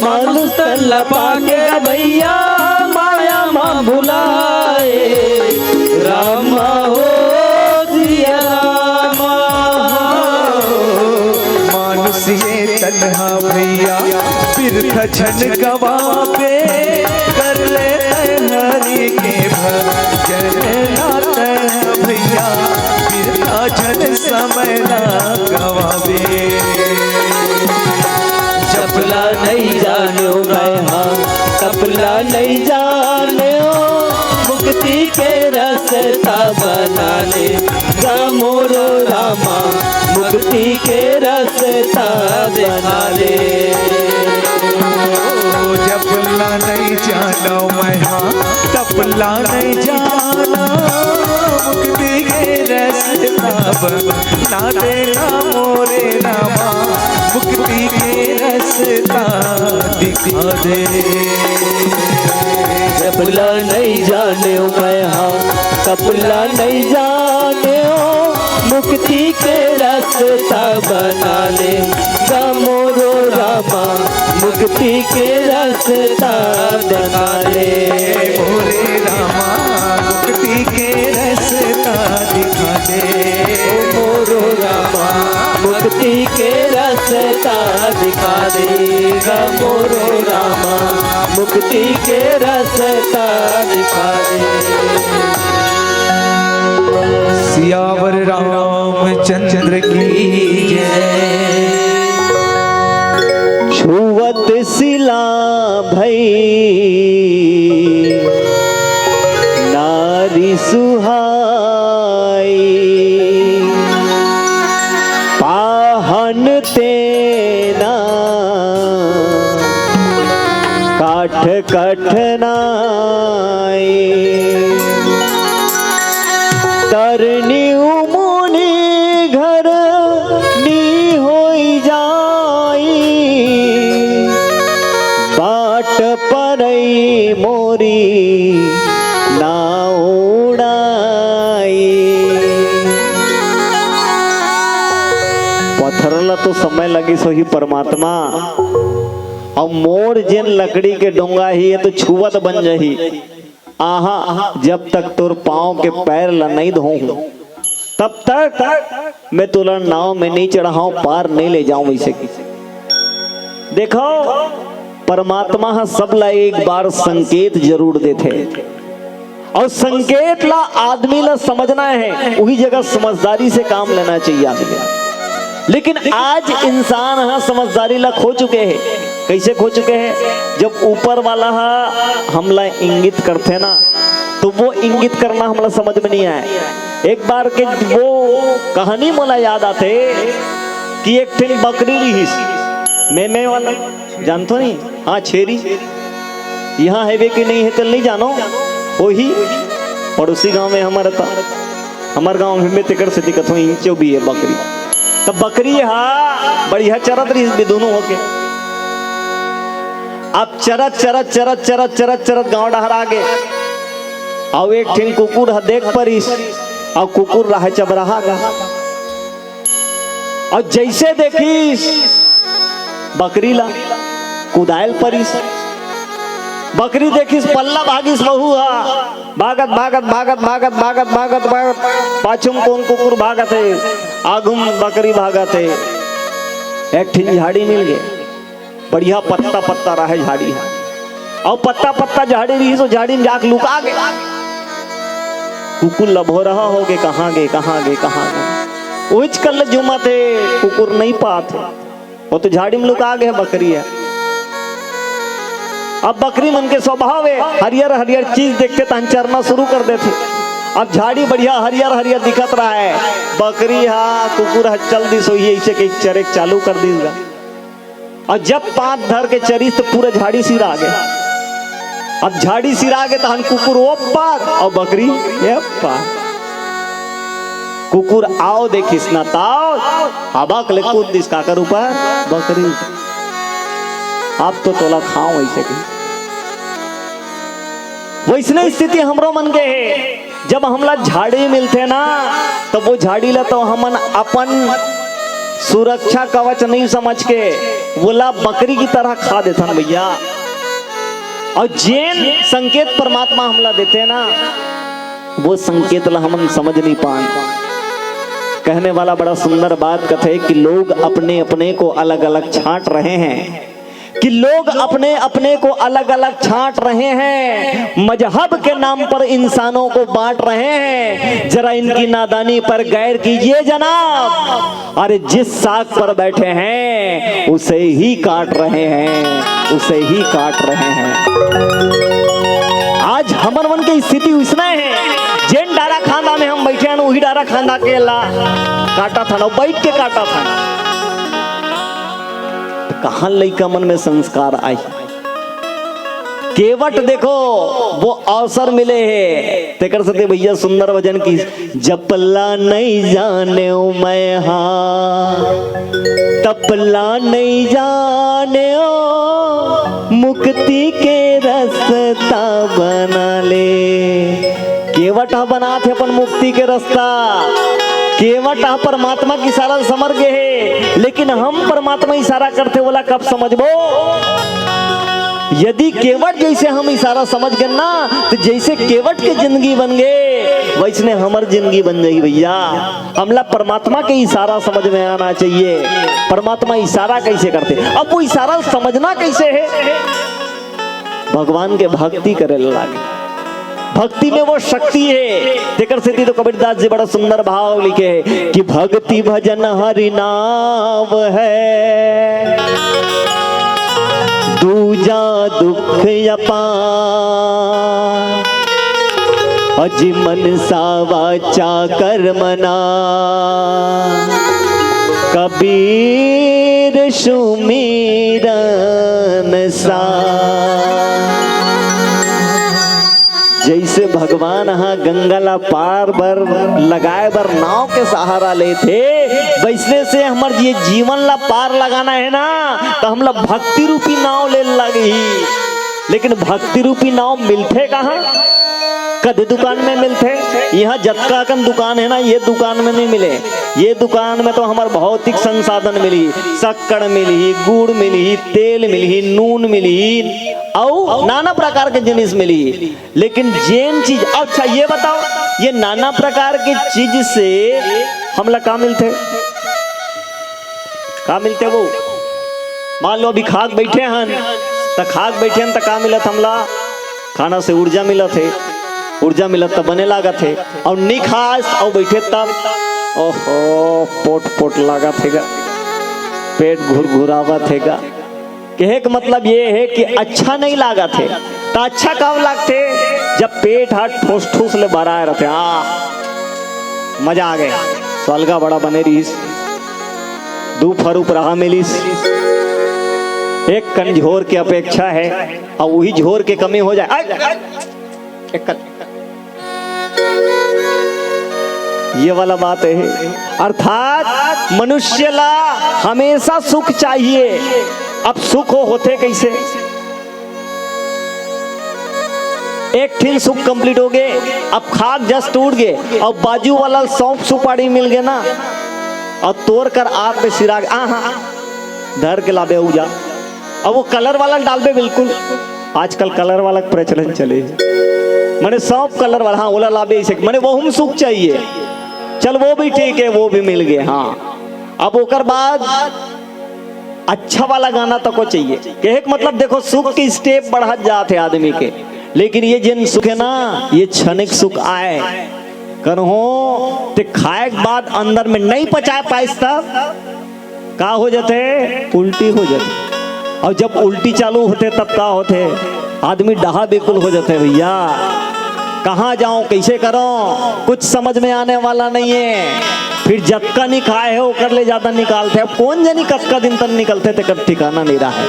मानुष तन लपा के भैया माया माँ भुलाए, रामा हो सिया रामा। मानुष ये तन्हा भैया बिरथ छन गवा पे, कर ले हरि के भजन नाथ भैया, बिरथा छन समय ना गवावे। चपला नहीं जानो मैं हाँ, कपला नहीं जानो, मुक्ति के रास्ता बना ले मोरो रामा, मुक्ति के रास्ता बना ले। जपला नहीं जाना मैं हाँ, तपला नहीं जाना, मुक्ति के रास्ता बना देना मोरे रामा, मुक्ति के रास्ता दिखा दे। चपला नहीं जाने मैं हाँ, कपला नहीं जाने, मुक्ति के रास्ता बना ले मोरो रामा, मुक्ति के रास्ता बना ले। मोरे रामा मुक्ति के रास्ता दिखा दे, मोरो रामा मुक्ति के रास्ता दिखा देगा, मोरो रामा मुक्ति के रास्ता दिखा दे। सियावर रामचंद्र की जय। छुवत सिला भई जाए, तरनी मुनि घर नी होई जाई, बाट परई मोरी ना उड़ाई। पत्थरला तो समय लगी सोही परमात्मा, और मोर जिन लकड़ी के डोंगा ही है तो छुवत बन जही। आहा, जब तक तोर पाँव के पैर ला नहीं धोऊं तब तक मैं तुला नाव में नहीं चढ़ाऊं, पार नहीं ले जाऊं वैसे किसी। देखो परमात्मा सब ला एक बार संकेत जरूर देते, और संकेत ला आदमी ला समझना है, वही जगह समझदारी से काम लेना चाहिए आदमी। लेकिन आज इंसान समझदारी ला खो चुके हैं। कैसे खो चुके हैं? जब ऊपर वाला हमला इंगित करते ना, तो वो इंगित करना हमला समझ में नहीं आए। एक बार के वो कहानी मोला याद आते कि एक ठिन बकरी रही, मैं वाला जानतो नहीं, हाँ छेरी, यहाँ है वे कि नहीं है तो नहीं जानो। वही पड़ोसी गांव में हमारा था, हमारे गांव में तिकड़ से दिक्कत हुई, इंचो भी है बकरी। तब बकरी बढ़िया चरत रही दोनों होके। अब चरत चरत चरत चरत चरत चरत गांव डहर आगे, और एक ठिन कुकुर देख परिस, और कुकुर रहा चबराहा गा, और जैसे देखिस बकरी ला कुदायल परिस, बकरी देखिस पल्ला भागिस बहु भागत भागत भागत भागत भागत भागत भागत, पाछुम कौन कुकुर भागत है, आगुम बकरी भागत है। एक ठिन झाड़ी मिल गए, बढ़िया पत्ता पत्ता रहा झाड़ी है, और पत्ता पत्ता झाड़ी रही तो झाड़ी में जाके लुका गए। कुकुर लभो रहा हो गए, कहाँ गए कहाँ गए कहाँ गए, उच कल जुमा थे कुकुर नहीं पाते, वो तो झाड़ी में लुका गए बकरी है। अब बकरी मन के स्वभाव है, हरियर हरियर चीज देखते तो चरना शुरू कर देते। अब झाड़ी बढ़िया हरियर हरियर दिखत रहा है, बकरी कुकुर चल दी सोई ऐसे के चरे चालू कर दीगा, और जब पांच धर के चरीस तो पूरा झाड़ी सिरा गया। अब झाड़ी सिरा गए तो हम कुकुर वो पार और बकरी ये पार। कुकुर आओ देखिस ना ताओ, हवा कले कूद दिस काकर ऊपर बकरी। आप तो तोला खाओ ऐसे की वैसने स्थिति हमरो मन के है। जब हमला झाड़ी मिलते ना, तो वो झाड़ी ला तो हमन अपन सुरक्षा कवच नहीं समझ के बोला बकरी की तरह खा देता ना भैया। और जैन संकेत परमात्मा हमला देते ना, वो संकेत ला हमन समझ नहीं पाए। कहने वाला बड़ा सुंदर बात कथे कि लोग अपने अपने को अलग अलग छांट रहे हैं, कि लोग अपने अपने को अलग अलग छांट रहे हैं, मजहब के नाम पर इंसानों को बांट रहे हैं। जरा इनकी नादानी पर गैर कीजिए जनाब, अरे जिस साग पर बैठे हैं उसे ही काट रहे हैं, उसे ही काट रहे हैं। आज हमर मन की स्थिति उसने है, जेन डारा खांदा में हम बैठे हैं वही डारा खांदा के ला काटा था ना, बैठ के काटा था ना। कहां लइका मन में संस्कार आई। केवट देखो वो अवसर मिले है तेकर से भैया सुंदर वजन की, जपला नहीं जाने मैं तपला नहीं जाने मुक्ति के रास्ता बना ले। केवट बना थे अपन मुक्ति के रास्ता, केवट परमात्मा की इशारा समझ गए है, लेकिन हम परमात्मा इशारा करते बोला कब समझबो। यदि केवट जैसे हम इशारा समझ गए ना, तो जैसे केवट की जिंदगी बन गए वैसने हमारी जिंदगी बन जाएगी भैया। हमला परमात्मा के इशारा समझ में आना चाहिए। परमात्मा इशारा कैसे करते, अब वो इशारा समझना कैसे है। भगवान के भक्ति करे लागे, भक्ति में वो शक्ति है। तेकर से तो कबीरदास जी बड़ा सुंदर भाव लिखे है कि भक्ति भजन हरि नाम है, दूजा दुख अपार, अजी मन सा वाचा कर्मना, कबीर सुमिरन सा। जैसे भगवान हाँ गंगा ला पार बर लगाए बर नाव के सहारा ले थे, वैसने से हमार ये जीवन ला पार लगाना है ना, तो हम ला भक्ति रूपी नाव ले लगी। लेकिन भक्ति रूपी नाव मिलते कहाँ? कदे दुकान में मिलते? यहाँ जतका कन दुकान है ना, ये दुकान में नहीं मिले। ये दुकान में तो हमार भौतिक संसाधन मिली, शक्कर मिली, गुड़ मिली, तेल मिली, नून मिली और नाना प्रकार के जिनिस मिली। लेकिन जेन चीज, अच्छा ये बताओ, ये नाना प्रकार की चीज से हमला का मिलते? का मिलते वो? मान लो अभी खाक बैठे हन, तो खाक बैठे हन तो का मिलत हमला? खाना से ऊर्जा मिलत है, ऊर्जा मिलत तब बने लागत है। और नहीं खास और बैठे तब ओहो पोट पोट लागत हैगा, पेट घुरघुरावत हैगा। कहे का मतलब ये है कि अच्छा नहीं लागत है। तो अच्छा कब लागते? जब पेट हाथ ठोस ठोस ले भराए रहते। मजा आ गया, स्वालगा बड़ा बने रहीस, दू फरूप रहा मिलीस, एक कन झोर की अपेक्षा है और वही झोर के कमी हो जाए। ये वाला बात है। अर्थात मनुष्य ला हमेशा सुख चाहिए। अब सुख होते कैसे? एक ठीक सुख कंप्लीट हो गए, अब खाक जस्ट टूट गए और बाजू वाला सौंफ सुपारी मिल गए ना, और तोड़ कर आग पे सिराग धर के लाबे उजा। अब वो कलर वाला डालबे बिल्कुल। आजकल कलर वाला प्रचलन चले, मैंने सौंफ कलर वाला, हाँ ओला लाबे इसे, मैंने वो हम सुख चाहिए, चल वो भी ठीक है, वो भी मिल गए। हाँ अब ओकर बाद अच्छा वाला गाना तक को चाहिए। कहे मतलब देखो सुख के स्टेप बढ़ा जाते आदमी के, लेकिन ये जिन सुख है ना, ये क्षणिक सुख आए करहो ते खाए के बाद अंदर में नहीं पचा पाइस तब का हो जाते? उल्टी हो जाते। और जब उल्टी चालू होते तब का होते? आदमी डहा बिल्कुल हो जाते। भैया कहाँ जाऊं, कैसे करूं, कुछ समझ में आने वाला नहीं है। फिर जतका नहीं खाए हो कर ले ज्यादा निकालते। अब कौन जानी कब का दिन तक निकलते थे, कब ठिकाना नहीं रहा है।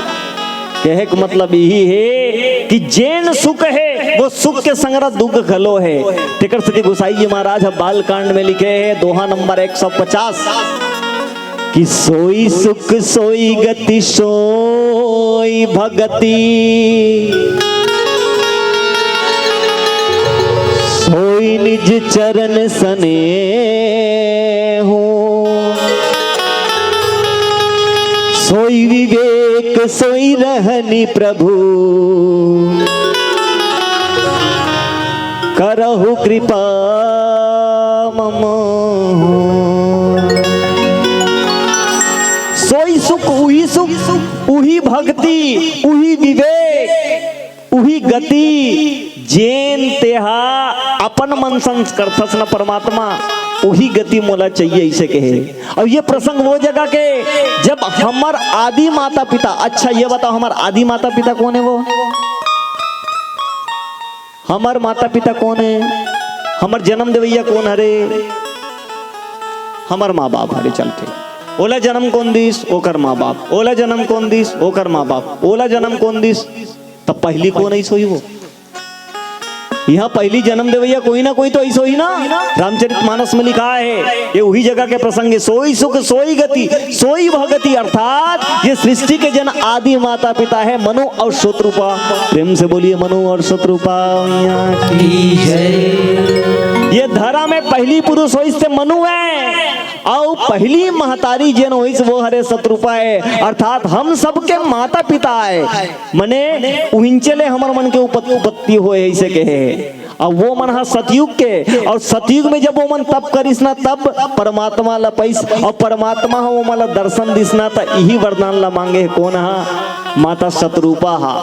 कहे का मतलब यही है कि जैन सुख है वो सुख के संग दुख घलो है। टिकर सती गोसाई जी महाराज बाल कांड में लिखे हैं दोहा नंबर 150 कि सोई सुख सोई गति सोई भगति, सोई निज चरण सने हो, सोई विवेक सोई रहनी प्रभु, करहु कृपा मम। सोई सुख उही भक्ति, उही विवेक, उही गति जेन तेहा अपन मन संस करथस न परमात्मा, वही गति मोला चाहिए इसे कहे। और ये प्रसंग वो जगह के जब हमार आदि माता पिता, अच्छा ये बताओ हमार आदि माता पिता कौन है? वो हमार माता पिता कौन है? हमार जन्म देवैया कौन हरे? हमार माँ बाप हरे। चलते ओला जन्म कौन दिस? ओकर माँ बाप। ओला जन्म कौन दिस? ओकर माँ बाप। ओला जन्म कौन दिस? तब पहली कौन ऐसो ही? वो यहाँ पहली जन्म देवैया कोई ना कोई तो ऐसो ही ना। रामचरितमानस में लिखा है, ये वही जगह के प्रसंग है। सोई सुख सोई गति सोई भगति, अर्थात ये सृष्टि के जन आदि माता पिता है मनु और शत्रुपा। प्रेम से बोलिए मनु और शत्रुपा की जय। ये धरा में पहली पुरुष हो से मनु है और पहली महतारी जन हो वो हरे शत्रुपा है। अर्थात हम सबके माता पिता है, मने उहिंचले हमार मन के उपत्ति हो ऐसे कहे। और वो मन हा सतयुग के, और सतयुग में जब वो मन तप करिस ना तब परमात्मा ला पैस, और परमात्मा हा वो मला दर्शन दिसना तो यही वरदान ला मांगे। कौन हा? माता शत्रुपा हा।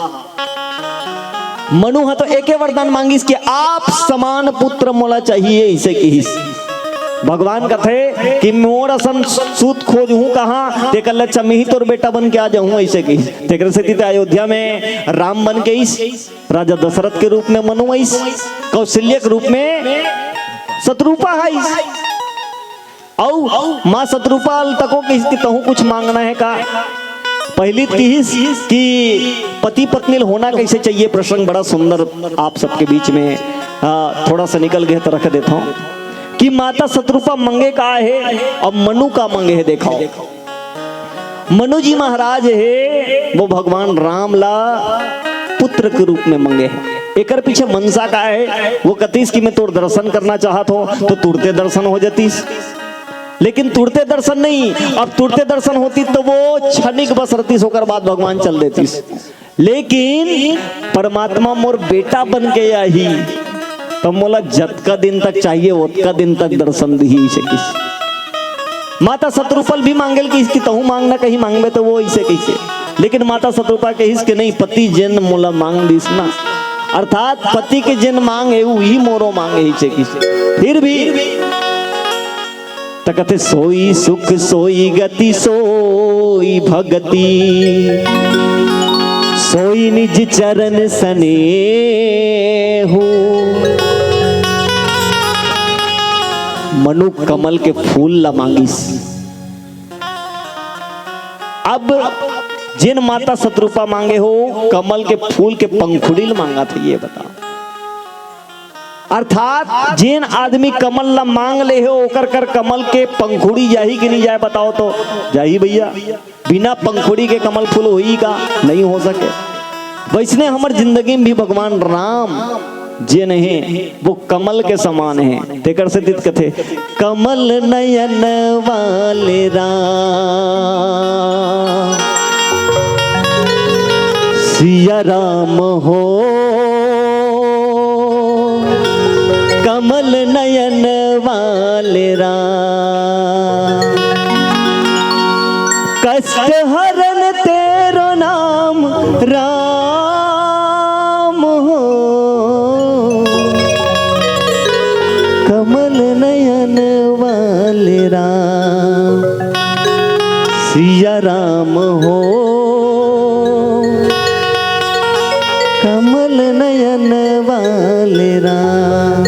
मनु हा तो एके वरदान मांगिस कि आप समान पुत्र मोला चाहिए इसे कहिस। भगवान कथे कि मोर असन सूत खोज हूँ कहाँ, ते कल चमी तोर बेटा बन के आ जाऊँ ऐसे कही। तेकर से अयोध्या में राम बन के इस राजा दशरथ के रूप में मनु इस, कौशल्य के रूप में शत्रुपा है इस, और माँ शत्रुपा तको कि तहु कुछ मांगना है का। पहली तीस कि पति पत्नी होना कैसे चाहिए, प्रसंग बड़ा सुंदर आप सबके बीच में थोड़ा सा निकल गए तो रख देता हूँ कि माता शत्रुपा मंगे का है और मनु का मंगे है। देखो मनु जी महाराज है वो भगवान राम ला पुत्र के रूप में मंगे हैं। एक पीछे मनसा का है, वो कतीस की मैं तोर दर्शन करना चाहत हो तो तुरते दर्शन हो जातीस, लेकिन तुरते दर्शन नहीं, अब तुरते दर्शन होती तो वो क्षणिक बस रतीस होकर बाद भगवान चल देतीस। लेकिन परमात्मा मोर बेटा बन के आई तो मोला जतका दिन तक चाहिए उतका दिन तक दर्शन दी से किस। माता शत्रुपल भी मांगल कि इसकी तहु मांगना कहीं मांगबे तो वो इसे कैसे, लेकिन माता शत्रुपा के इसके नहीं, पति जिन मोला मांग दिस ना, अर्थात पति के जिन मांग है वही मोरो मांगे ही से किसे। फिर भी तकते सोई सुख सोई गति सोई भगति सोई निज चरण सने हो। मनु कमल के फूल ला मांगिस। अब जिन माता शत्रुपा मांगे हो कमल के फूल के पंखुड़ी ला मांगा था, ये बताओ। अर्थात जिन आदमी कमल ला मांग ले हो ओकर कर कमल के पंखुड़ी जाही कि नहीं जाए बताओ तो जाही भैया। बिना पंखुड़ी के कमल फूल होई का नहीं हो सके। वैसने हमार जिंदगी में भी भगवान राम जे नहीं वो कमल के समान है। तेकर से दित कथे कमल नयन वाले राम सिया राम हो, कमल नयन वाले राम कष्ट हरन तेरो नाम राम हो, कमल नयन वाले राम सिया राम हो, कमल नयन वाले राम।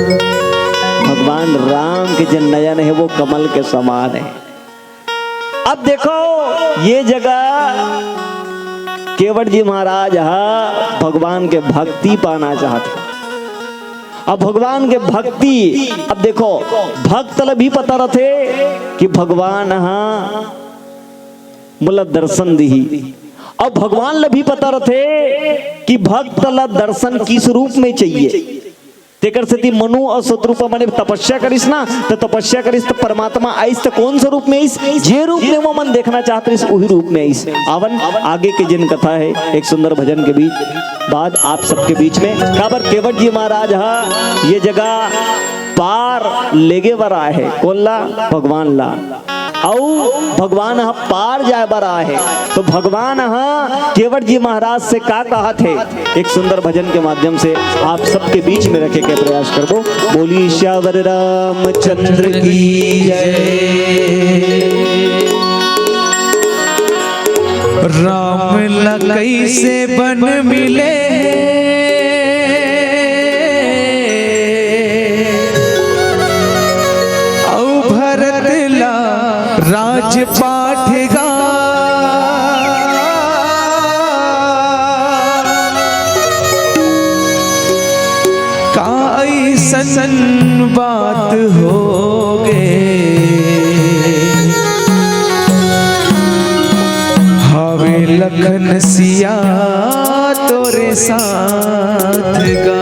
भगवान राम के जो नयन है वो कमल के समान है। अब देखो ये जगह केवट जी महाराज भगवान के भक्ति पाना चाहते। अब भगवान के भक्ति, अब देखो भक्त भी पता रहते कि भगवान मतलब दर्शन दी। अब भगवान ला भी पता रहते कि भक्त ला दर्शन किस रूप में चाहिए। तेकर से मनु और शत्रुपा माने तपस्या करिस ना, तो तपस्या करिस तो परमात्मा आइस तो कौन सा रूप में आइस, जे रूप में वो मन देखना चाहते वही रूप में आइस। आवन आगे के जिन कथा है एक सुंदर भजन के बीच बाद आप सबके बीच में काबर केवट जी महाराज ये जगह पार लेगे बरा है। कौन ला? भगवान ला। औ भगवान पार जाए बरा है तो भगवान केवट जी महाराज से का कहा थे एक सुंदर भजन के माध्यम से आप सबके बीच में रखे के प्रयास करबो। बोली श्यावर रामचंद्र की जय। राम लकई से बन मिले राज पाठगा काई सन बात हो गे हवे लखन सिया तोरे साथ गा।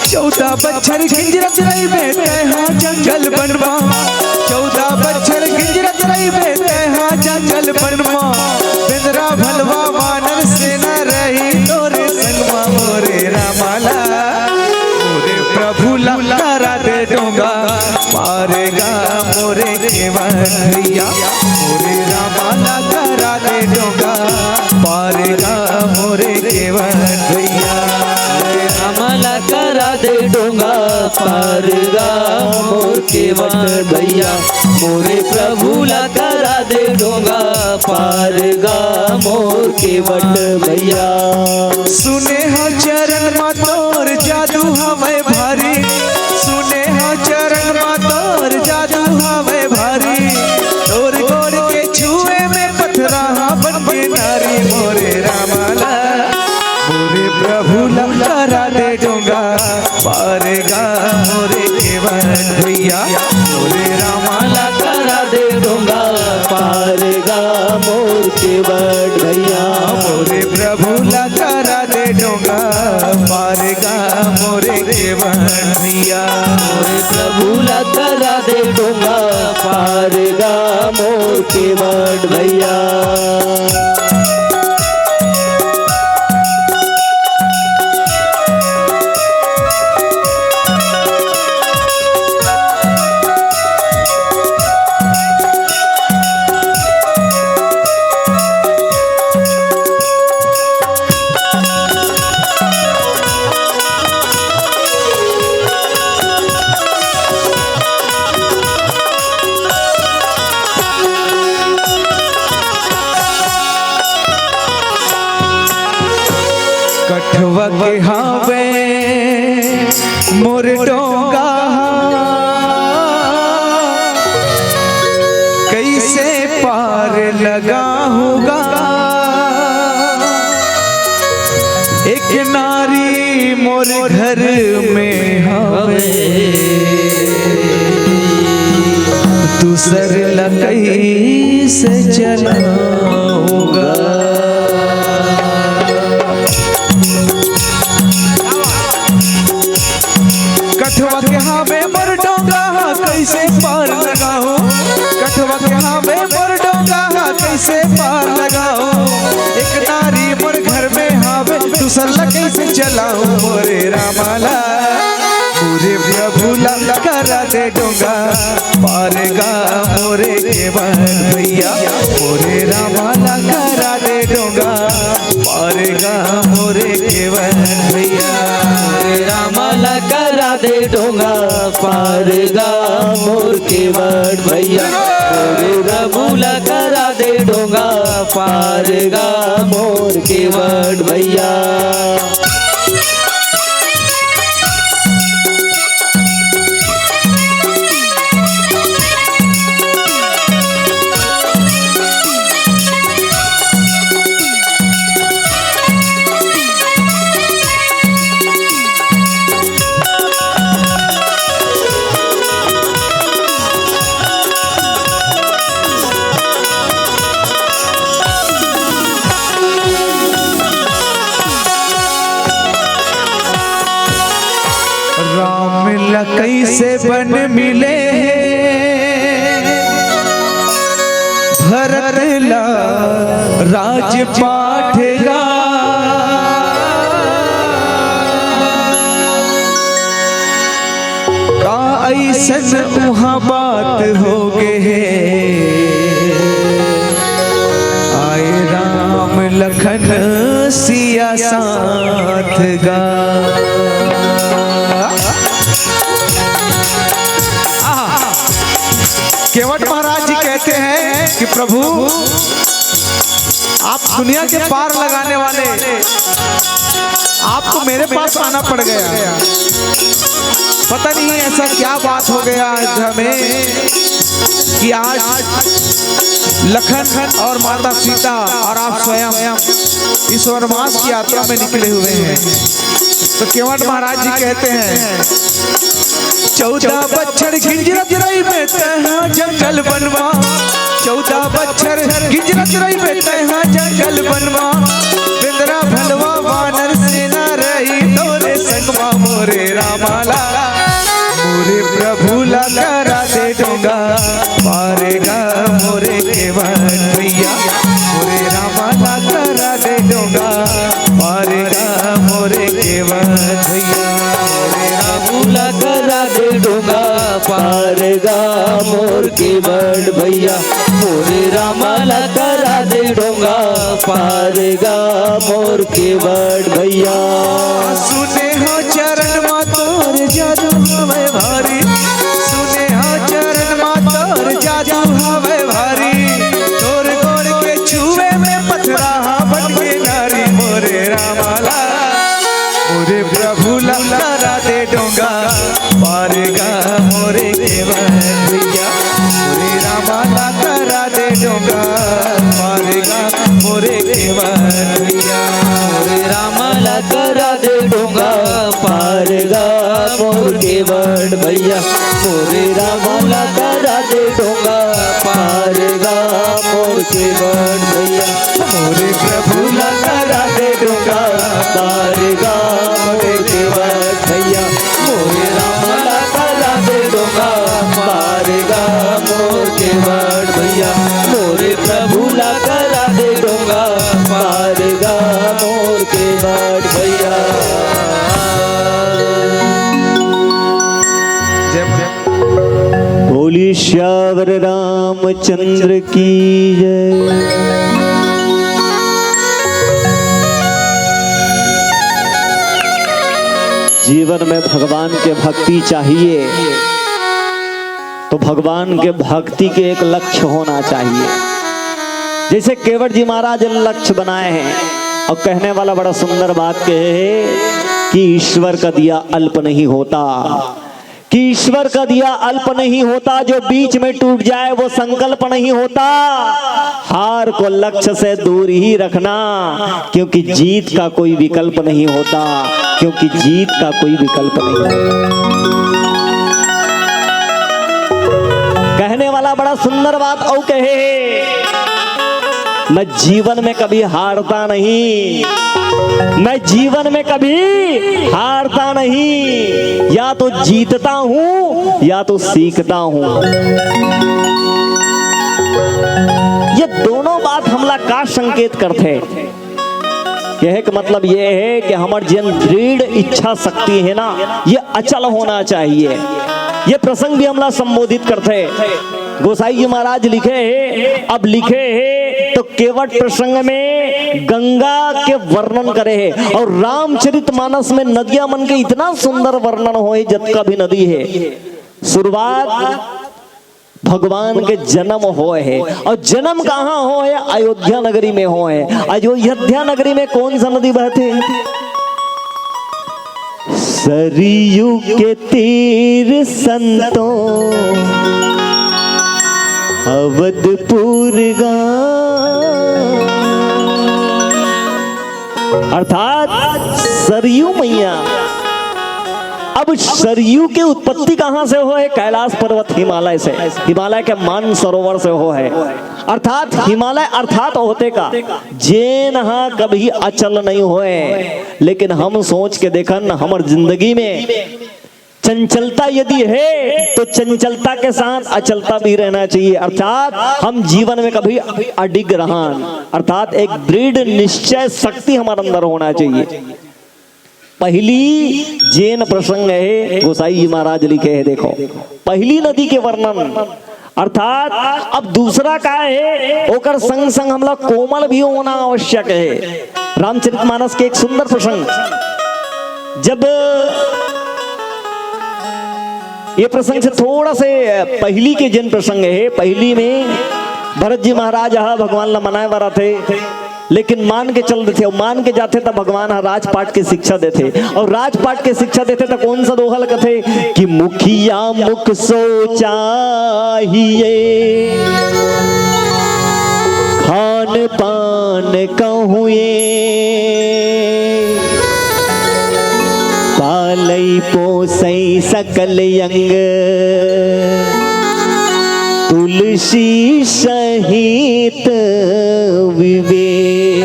चौदह बच्छर गिंजरत रही बेटे हाँ जंगल बनवा, 14 बच्छर गिंजरत रही बेटे हाँ जंगल बनवा। बिंद्रा भलवा वानर से न रही तोरे संगवा मोरे रामाला मोरे प्रभु ला करा दे दूंगा मारेगा मोरे केवट भैया मोरे रामाला करा दे दूंगा मारेगा मोरे केवट भैया रामाला करा दे डोंगा पारगा मोर केवट भैया मोरे प्रभु ला करा दे डोंगा पारगा मोर केवट भैया। सुने हो चरण मा तोर जादू हमें भारी, सुने हो चरण मा तोर जादू हमें डोंगा पार गा मोर केवट भैया। कठवा के हावे मोर डोंगा कैसे पार लगाऊंगा। एक नारी मोर घर में हावे दूसर लकई से चलाऊंगा। कठवा के हावे मोर डोंगा कैसे पार लगाओ। कठवा के हावे मोर डोंगा कैसे पार लगाओ। एक नारी मोर घर में हावे दूसर कैसे चलाओ। मोरे रामाला मोरे प्रभुला करा दे डोंगा पार गा मोरे केवट भैया। मोरे रामाला करा दे डोंगा पार गा मोरे केवट भैया। रामाला करा दे डोंगा पार गा मोर केवट भैया। मोरे रघुला करा दे डोंगा पार गा मोर केवट भैया। राम लकई से बन मिले भरत ला राजपाट गा। का ऐसन वहाँ बात हो गए आए राम लखन सिया साथ गा। केवट महाराज जी कहते हैं कि प्रभु आप दुनिया के पार लगाने वाले, आपको मेरे पास आना पड़ गया। पता नहीं ऐसा क्या बात हो गया हमें कि आज लखन और माता सीता और आप स्वयं इस वनवास की यात्रा में निकले हुए हैं। तो केवट महाराज जी कहते हैं 14 बच्छर गिंजरत रही में तहा जंगल बनवा। 14 बच्छर गिंजरत रही में तहा जंगल बनवा। बिंद्रा भलवा वानर सेना रही तोरे संगवा। मोरे रामाला मोरे प्रभुला करा दे डोंगा पार गा मोरे केवट भैया। मोरे रामाला करा दे डोंगा पार गा मोरे केवट भैया। मोरे रामुला करा दे डोंगा पार गा मोर केवट भैया। मोरे रामाला करा दे डोंगा पार गा मोर केवट भैया। सुने हो चरण मा तोर जादू हवे भारी। सुने हो चरण मा तोर जादू हवे भारी। तोर गोड़ के छुए में पथरा बन के नारी। मोरे रामाला मोरे प्रभुला करा दे डोंगा पार गा मोरे केवट भैया। मोरे रामाला करा दे डोंगा पार गा मोरे केवट भैया। मोरे रामाला करा दे डोंगा पार गा मोर केवट भैया। मोरे रामाला करा दे डोंगा पार गा मोर केवट भैया। मोरे प्रभुला करा दे डोंगा पार गा मोर केवट भैया। मोरे रामाला करा दे डोंगा पार गा केवट भैया मोरे प्रभु ला करा दे डोंगा पार गा मोर केवट भैया। बोली श्यावर रामचंद्र की जय। जीवन में भगवान के भक्ति चाहिए तो भगवान के भक्ति के एक लक्ष्य होना चाहिए। जैसे केवट जी महाराज लक्ष्य बनाए हैं और कहने वाला बड़ा सुंदर बात कहे है कि ईश्वर का दिया अल्प नहीं होता, कि ईश्वर का दिया अल्प नहीं होता, जो बीच में टूट जाए वो संकल्प नहीं होता। हार को लक्ष्य से दूर ही रखना, क्योंकि जीत का कोई विकल्प नहीं होता, क्योंकि जीत का कोई विकल्प नहीं होता। कहने वाला बड़ा सुंदर बात और कहे, मैं जीवन में कभी हारता नहीं, मैं जीवन में कभी हारता नहीं, या तो जीतता हूं या तो सीखता हूं। ये दोनों बात हमला का संकेत करते, कहे का मतलब ये है कि हमार जिन दृढ़ इच्छा शक्ति है ना, ये अचल होना चाहिए। ये प्रसंग भी हमला संबोधित करते। गोसाई जी महाराज लिखे है, अब लिखे है तो केवट प्रसंग में गंगा के वर्णन करे है, और रामचरितमानस में नदियां मन के इतना सुंदर वर्णन हो, जत का भी नदी है। शुरुआत भगवान के जन्म हो है, और जन्म कहाँ हो है? अयोध्या नगरी में हो है। अयोध्या नगरी में कौन सा नदी बहते? सरयू के तीर संतों अवधपुर गाँव, अर्थात सरयू मैया। अब सरयू की उत्पत्ति कहां से हो है? कैलाश पर्वत हिमालय से, हिमालय के मान सरोवर से हो है। अर्थात हिमालय अर्थात होते का जेन कभी अचल नहीं होए। लेकिन हम सोच के देखन, हमार जिंदगी में चंचलता यदि है तो चंचलता के साथ अचलता भी रहना चाहिए। अर्थात हम जीवन में कभी अडिग रहन, अर्थात एक दृढ़ निश्चय शक्ति हमारे अंदर होना चाहिए। पहली जैन प्रसंग है, गोसाई जी महाराज लिखे है, देखो पहली नदी के वर्णन। अर्थात अब दूसरा का है, ओकर संग संग हमला कोमल भी होना आवश्यक है। रामचरितमानस के एक सुंदर प्रसंग, जब ये प्रसंग से थोड़ा से पहली के जैन प्रसंग है। पहली में भरत जी महाराज भगवान ला मनाए वाला थे, लेकिन मान के चल देते, और मान के जाते तब भगवान राजपाट की शिक्षा देते, और राजपाट की शिक्षा देते तो कौन सा दोहल कथे कि मुखिया मुख सोचाहिए, खान पान कहुए, पालई पोसई सकल यंग, तुलसी सहित विवेक।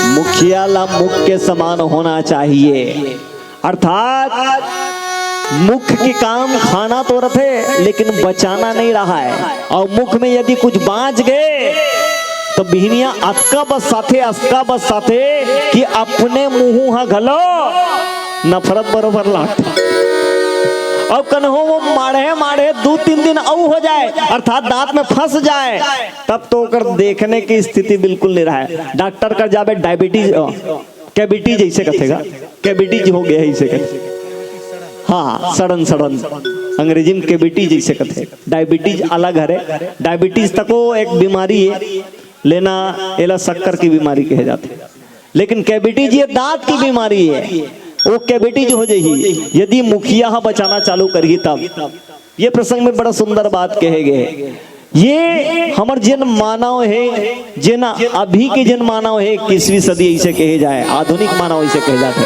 मुखिया ला मुख के समान होना चाहिए। अर्थात मुख के काम खाना तो रहे, लेकिन बचाना नहीं रहा है। और मुख में यदि कुछ बाँच गए तो बिहनिया अतका बस साथे कि अपने मुंह घलो नफरत बरोबर लाट, और कन्हो वो माढ़े 2-3 दिन औ हो जाए, अर्थात दांत में फंस जाए, तब तो कर देखने की स्थिति बिल्कुल नहीं रहा है। डॉक्टर कर जाबे डायबिटीज कैविटी जैसे कथेगा, कैविटीज हो गया है इसे कथे, हाँ सड़न अंग्रेजी में कैविटी जैसे कथे। डायबिटीज अलग है, डायबिटीज तको एक बीमारी है, लेना एला शक्कर की बीमारी कहे जाते, लेकिन कैविटीज ये दांत की बीमारी है। वो कैविटीज हो जाएगी यदि मुखिया बचाना चालू करी तब। ये प्रसंग में बड़ा सुंदर बात कहे गए। ये हमार जिन मानव है, जिन अभी के जिन मानव है 21वीं सदी ऐसे कहे जाए, आधुनिक मानव ऐसे कहे जाते।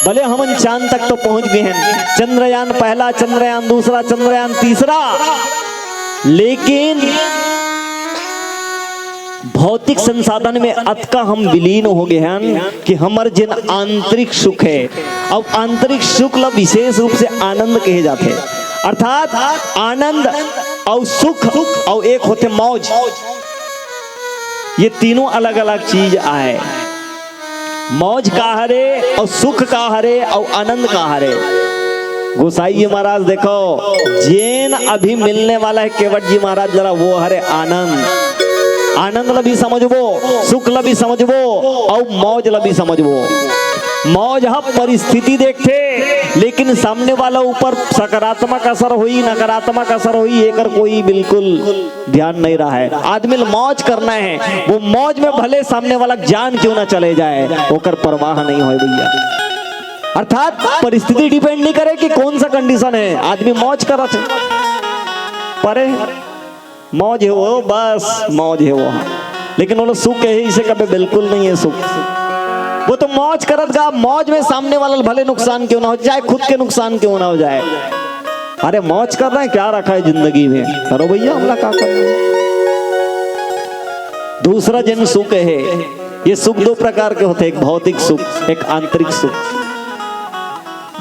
भले हम चांद तक तो पहुंच गए हैं, चंद्रयान पहला, चंद्रयान दूसरा, चंद्रयान तीसरा, लेकिन भौतिक संसाधन में अतका हम विलीन हो गए हैं कि हमारे जिन आंतरिक सुख है, अब आंतरिक सुख ला विशेष रूप से आनंद कहे जाते हैं। अर्थात आनंद और सुख और एक होते मौज, ये तीनों अलग अलग चीज आए। मौज का हरे और सुख का हरे और आनंद का हरे। गोसाई जी महाराज देखो, जैन अभी मिलने वाला है केवट जी महाराज, जरा वो हरे आनंद। आनंद ला भी समझबो, सुख ला भी समझबो और मौज ला भी समझबो। मौज हम परिस्थिति देखते, लेकिन सामने वाला ऊपर सकारात्मक असर हुई नकारात्मक असर हुई एकर कोई बिल्कुल ध्यान नहीं रहा है। आदमी मौज करना है, वो मौज में भले सामने वाला जान क्यों ना चले जाए, ओकर परवाह नहीं हो भैया। अर्थात परिस्थिति डिपेंड नहीं करे कि कौन सा कंडीशन है, आदमी मौज करत है, परे मौज है वो, बस मौज है वो। लेकिन वो लोग सुख है इसे कभी बिल्कुल नहीं है सुख। वो तो मौज करत गा, मौज में सामने वाला भले नुकसान क्यों ना हो जाए, खुद के नुकसान क्यों ना हो जाए। अरे मौज कर रहे हैं, क्या रखा है जिंदगी में, करो भैया, हमला क्या करना है। दूसरा जन सुख है, ये सुख दो प्रकार के होते हैं, एक भौतिक सुख, एक आंतरिक सुख।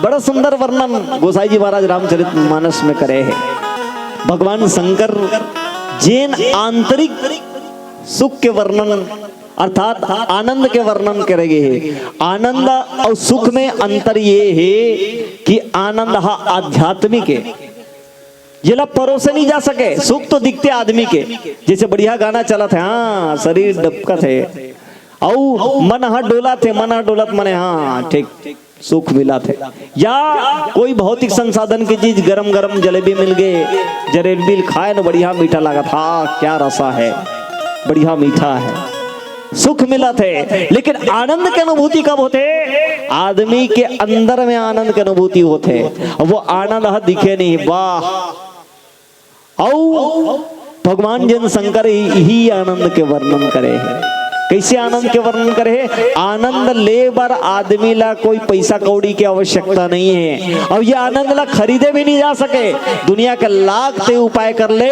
बड़ा सुंदर वर्णन गोसाई जी महाराज रामचरितमानस में करे है। भगवान शंकर जैन आंतरिक सुख के वर्णन अर्थात आनंद के वर्णन करेंगे। आनंद और सुख में अंतर ये है कि आनंद आध्यात्मिक है, ये ला परोसे नहीं जा सके। सुख तो दिखते आदमी के, जैसे बढ़िया गाना चला था, हाँ शरीर डबका थे और मन डोला थे, मन डोलत मने हाँ ठीक सुख मिला थे। या कोई भौतिक संसाधन की चीज, गरम गरम जलेबी मिल गए, जलेबी खाए ना बढ़िया मीठा लगा था, क्या रसा है, बढ़िया मीठा है, सुख मिला थे। लेकिन आनंद की अनुभूति कब होते, आदमी के अंदर में आनंद की अनुभूति होते, वो आनंद दिखे नहीं। वाह, और भगवान जन शंकर ही आनंद के वर्णन करे है। कैसे आनंद के वर्णन करे, आनंद ले बर आदमी ला कोई पैसा कौड़ी की आवश्यकता नहीं है, और ये आनंद ला खरीदे भी नहीं जा सके। दुनिया के लाख ते उपाय कर ले,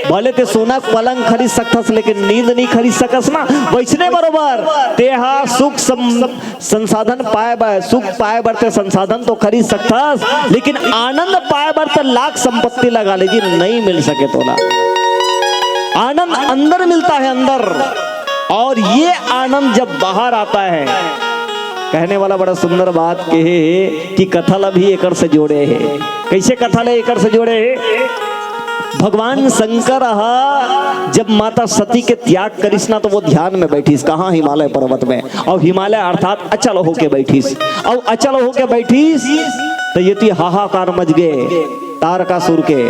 भले ते सोना पलंग खरीद सकथस, लेकिन नींद नहीं खरीद सकस ना। वैसने बरोबर तेहा सुख संसाधन पाए बर, सुख पाए बर ते संसाधन तो खरीद सकथस, लेकिन आनंद पाए बर ते लाख संपत्ति लगा ले जी, नहीं मिल सके तोला। आनंद अंदर मिलता है, अंदर। और ये आनंद जब बाहर आता है, कहने वाला बड़ा सुंदर बात कहे कि कथल अभी एकर से जोड़े है। कैसे कथल है एकर से जोड़े है, भगवान शंकर जब माता सती के त्याग करिस ना, तो वो ध्यान में बैठीस कहाँ, हिमालय पर्वत में। और हिमालय अर्थात अचल होके बैठीस, और अचल होके बैठीस तो ये हाहाकार मच गए तारकासुर के।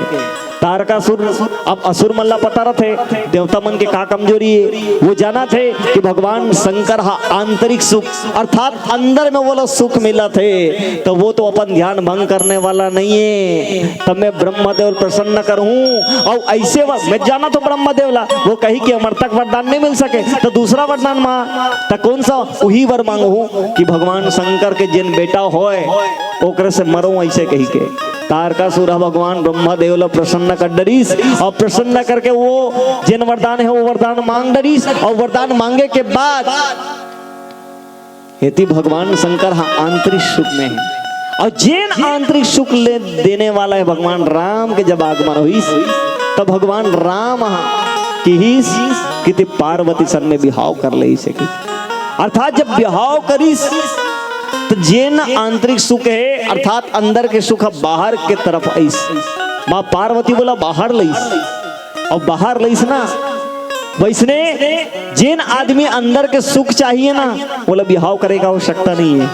तारकासुर अब असुर मल्ला पता रहे देवता मन के का कमजोरी है, वो जाना थे कि भगवान शंकर आंतरिक सुख अर्थात अंदर में वो लोग सुख मिला थे, तो वो तो अपन ध्यान भंग करने वाला नहीं है। तब मैं ब्रह्मदेव प्रसन्न करूं, और ऐसे मैं जाना तो ब्रह्मदेव ला, वो कही कि अमरतक वरदान नहीं मिल सके तो दूसरा वरदान मां, तो कौन सा वही वर मांगू कि भगवान शंकर के जिन बेटा होए ओकरे से मरो, ऐसे कही के। तारकासुर भगवान ब्रह्मदेव ला प्रसन्न कर डरीस, और प्रसन्न करके वो जिन वरदान है वो वरदान मांग डरीस, और वरदान मांगे के बाद यदि भगवान शंकर आंतरिक सुख में है, और जिन आंतरिक सुख ले देने वाला है भगवान राम के जब आगमन हुई, तब भगवान राम की पार्वती सन में बिहाव कर ले सके। अर्थात जब बिहाव करीस तो जेन आंतरिक सुख है अर्थात अंदर के सुख बाहर के तरफ आईस। माँ पार्वती बोला बाहर लईस, और बाहर लईस ना वैसने जेन आदमी अंदर के सुख चाहिए ना, बोला बिहाव करेगा आवश्यकता नहीं है।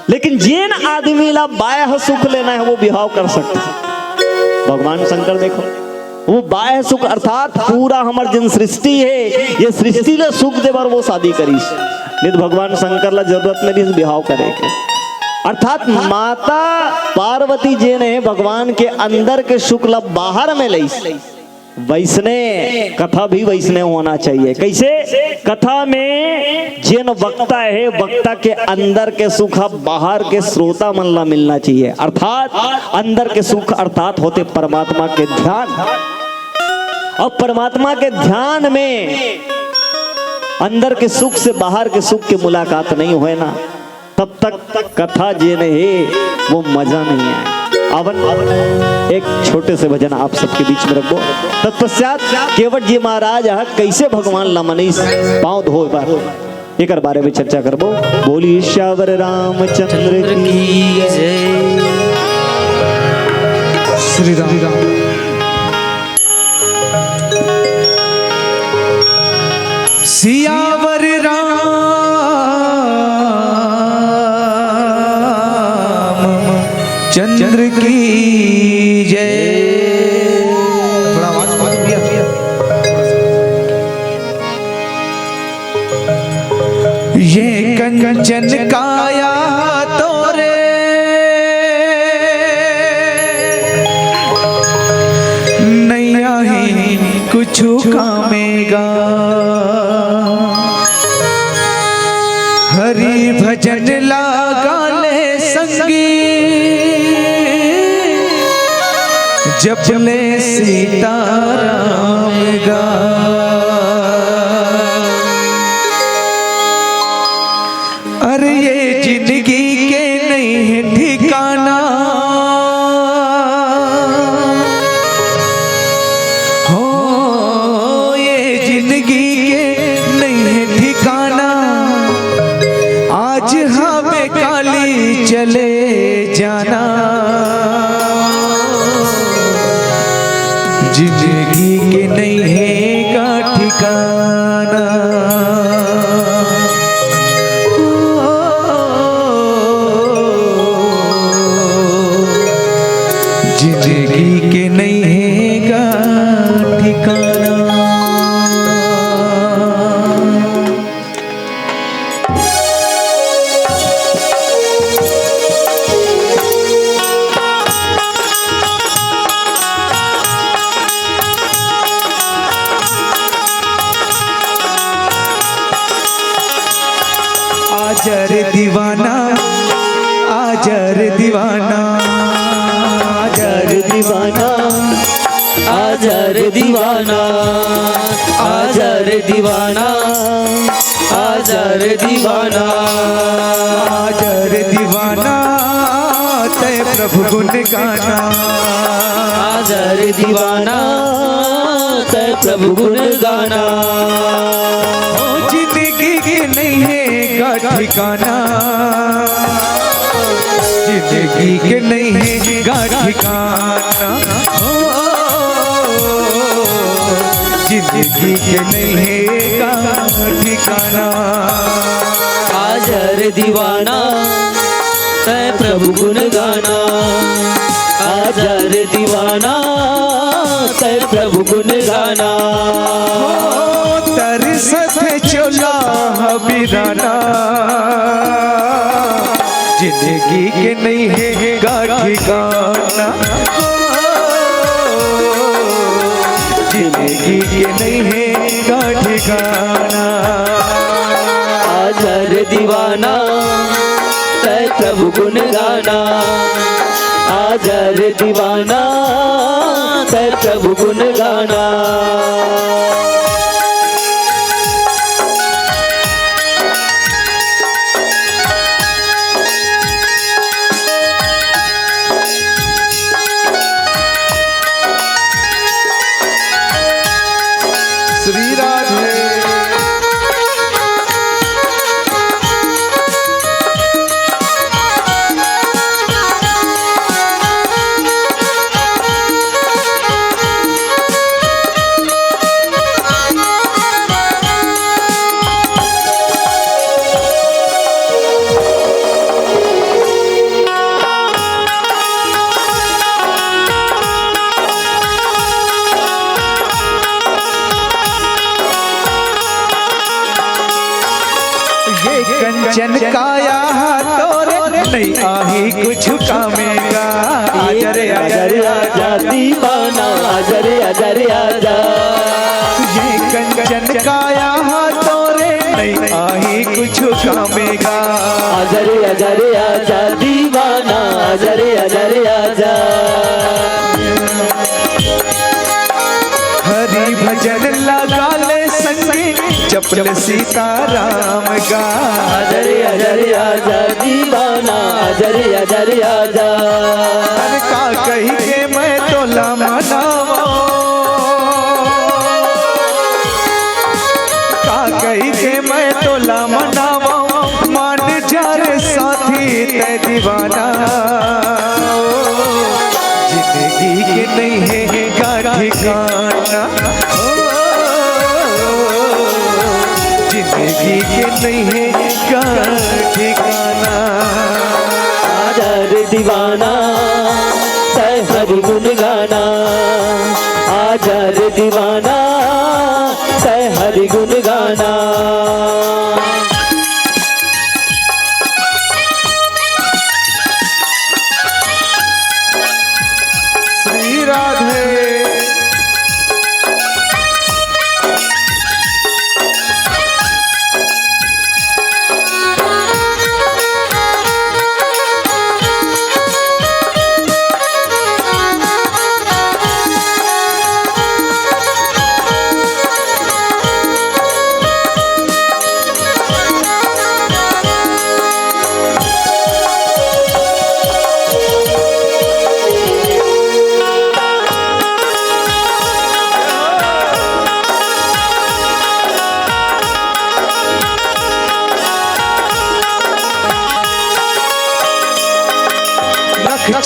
लेकिन जेन आदमी ला बाह्य सुख लेना है वो बिहाव कर सकता है। भगवान शंकर देखो, वो बाह्य सुख अर्थात पूरा हमार जिन सृष्टि है, ये सृष्टि ला सुख दे बार वो शादी करीस, नहीं तो भगवान शंकर ला जरूरत नहीं भी बिहाव करेंगे। अर्थात माता पार्वती जी ने भगवान के अंदर के सुख ला बाहर में लईस, वैसने कथा भी वैसने होना चाहिए। कैसे, कथा में जिन वक्ता है वक्ता के अंदर के सुख बाहर के श्रोता मन ला मिलना चाहिए। अर्थात अंदर के सुख अर्थात होते परमात्मा के ध्यान, और परमात्मा के ध्यान में अंदर के सुख से बाहर के सुख की मुलाकात नहीं हुए ना, तब तक कथा जे है वो मजा नहीं आए। अवन एक छोटे से भजन आप सबके बीच में रखो। तत्पश्चात केवट जी महाराज कैसे भगवान लमनीस पाँव धो बार एक बारे में चर्चा करबो। बोली श्यावर रामचंद्र की जय। श्री राम। सियावर चंद्र की जय। थोड़ा आवाज मालूम किया। ये कंचन काया तोरे नैया ही कुछ कामेगा। हरि भजन लगाले संगी जपले सीताराम गा। अरे ये जिंदगी के नहीं है ठिकाना हो, ये जिंदगी के नहीं है ठिकाना। आज हमें काली चले जाना। जिंदगी के नहीं है का ठिकाना। जिंदगी के नहीं है का ठिकाना। आजर दीवाना आजर दीवाना आजर दीवाना आजर दीवाना आजर दीवाना आजर दीवाना आजर दीवाना तय प्रभु गुण गाना। आजर दीवाना तय प्रभु गुण गाना। जिंदगी के नहीं है का ठिकाना। जिंदगी के नहीं है का ठिकाना। जिंदगी के नहीं है का ठिकाना। आजर दीवाना तय प्रभु गुण गाना। आजर दीवाना तय प्रभु गुण गाना। तरसत चोला हबीराना। जिंदगी के नहीं है का ठिकाना। जिंदगी के नहीं है का ठिकाना। आजर दीवाना तय प्रभु गुण गाना। आजर दीवाना तय प्रभु गुण गाना। श्री राधे। कंचन काया तोरे नहीं आही कुछ कामेगा। आजर आजर आजा दीवाना आजर आजर आजा। ये कंचन काया तोरे नहीं आही कुछ कामेगा। आजर आजर आजा दीवाना आजर आजर आजा। हरि भजन लगा ले संगी चपल सीताराम का। आजरे आजरे आजा दीवाना आजरे आजरे आजा अरे का कही के मैं तोला मनावा, का कही के मैं तोला मनावा, मान जा रे साथी ते दीवाना। जिंदगी के नहीं है का ठिकाना, जिंदगी के नहीं है का ठिकाना। आजा रे दीवाना तै हरि गुण गाना आजा रे दीवाना तै हरि गुण गाना। श्री राधे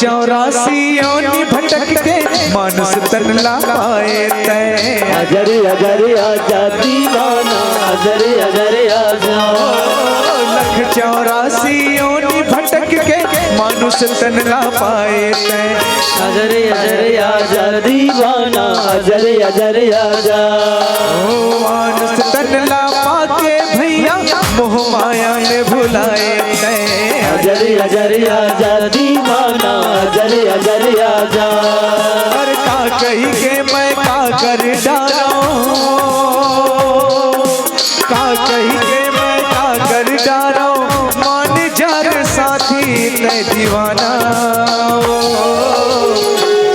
चौरासी योनि भटक के मानस तन लाए तय। अजरे अजरे आजा दीवाना अजरे अजरे आजा लख 84 योनि भटक के मानुष तन ला पाए तय। अजरे अजरे आजा दीवाना अजरे अजरे आजा मानुष तन ला पाके भैया मोह माया ने भुलाए तय। अजरे अजरे आजा दीवाना अजरे अजरे आजा। और का कही के मैं का कर डाला, का कही के मैं का कर डाला, मान जा रे साथी ते दीवाना।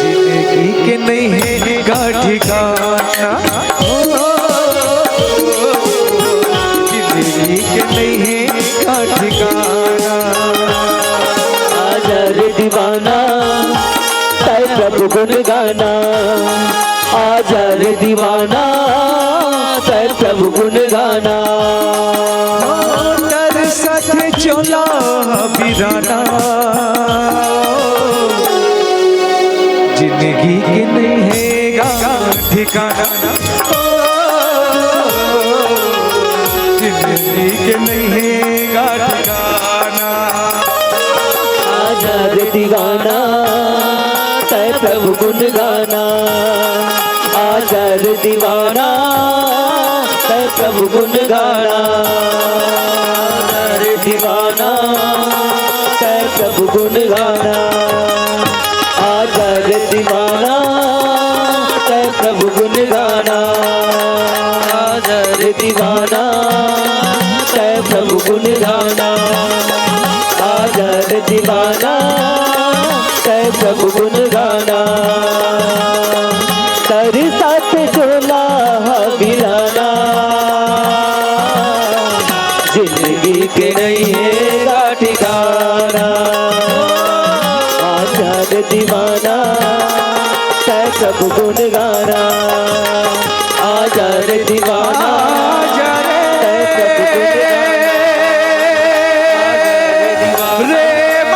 जिंदगी के नहीं है का ठिकाना, जिंदगी के नहीं है का ठिकाना। आजा रे दीवाना तै प्रभु गुण गाना आजा रे दीवाना तै प्रभु गुण गाना। तर सथ चोला बिराना, जिंदगी के नहीं है का ठिकाना, जिंदगी के नहीं है का ठिकाना। आजा रे दीवाना तै प्रभु गुण गाना आजा रे दीवाना तै प्रभु गुण गाना। रे दीवाना तै प्रभु गुण गाना आजा रे दीवाना तै प्रभु गुण गाना आजा रे दीवाना तै प्रभु गुण गाना आजा रे दीवाना तै प्रभु गुण गाना। कर साथ चोला बिराना जिंदगी के नहीं है का ठिकाना। आजा रे दीवाना तै प्रभु गुण गाना आजा रे दीवाना तै प्रभु गुण गाना।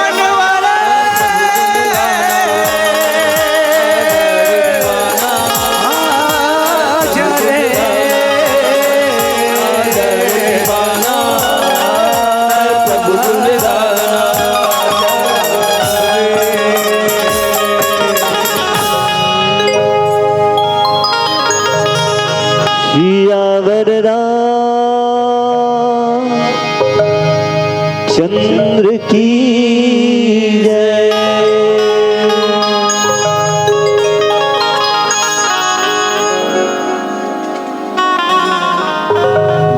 चंद्र की जय।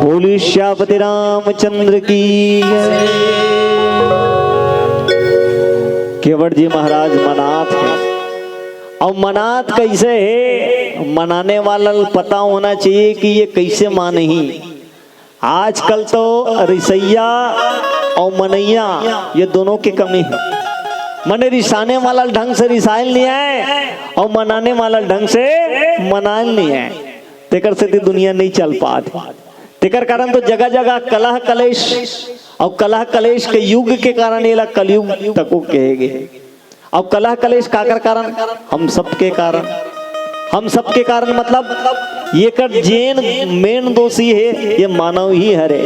बोली श्यापति रामचंद्र की जय। केवट जी महाराज मनाथ हैं और मनात कैसे है, मनाने वाला पता होना चाहिए कि ये कैसे माने ही। आजकल तो रिसैया और मनैया ये दोनों की कमी है। मने रिसाने वाला ढंग से रिसाइल नहीं है और मनाने वाला ढंग से मनाइल नहीं है। तेकर से दुनिया नहीं चल पाती। तेकर कारण तो जगह जगह कलह कलेश और कलह कलेश के युग के कारण ये कलयुग तक कहेगे। अब कलह कलेश काकर कारण, हम सबके कारण। हम सबके कारण मतलब ये कर जेन मेन दोषी है ये मानव ही हरे।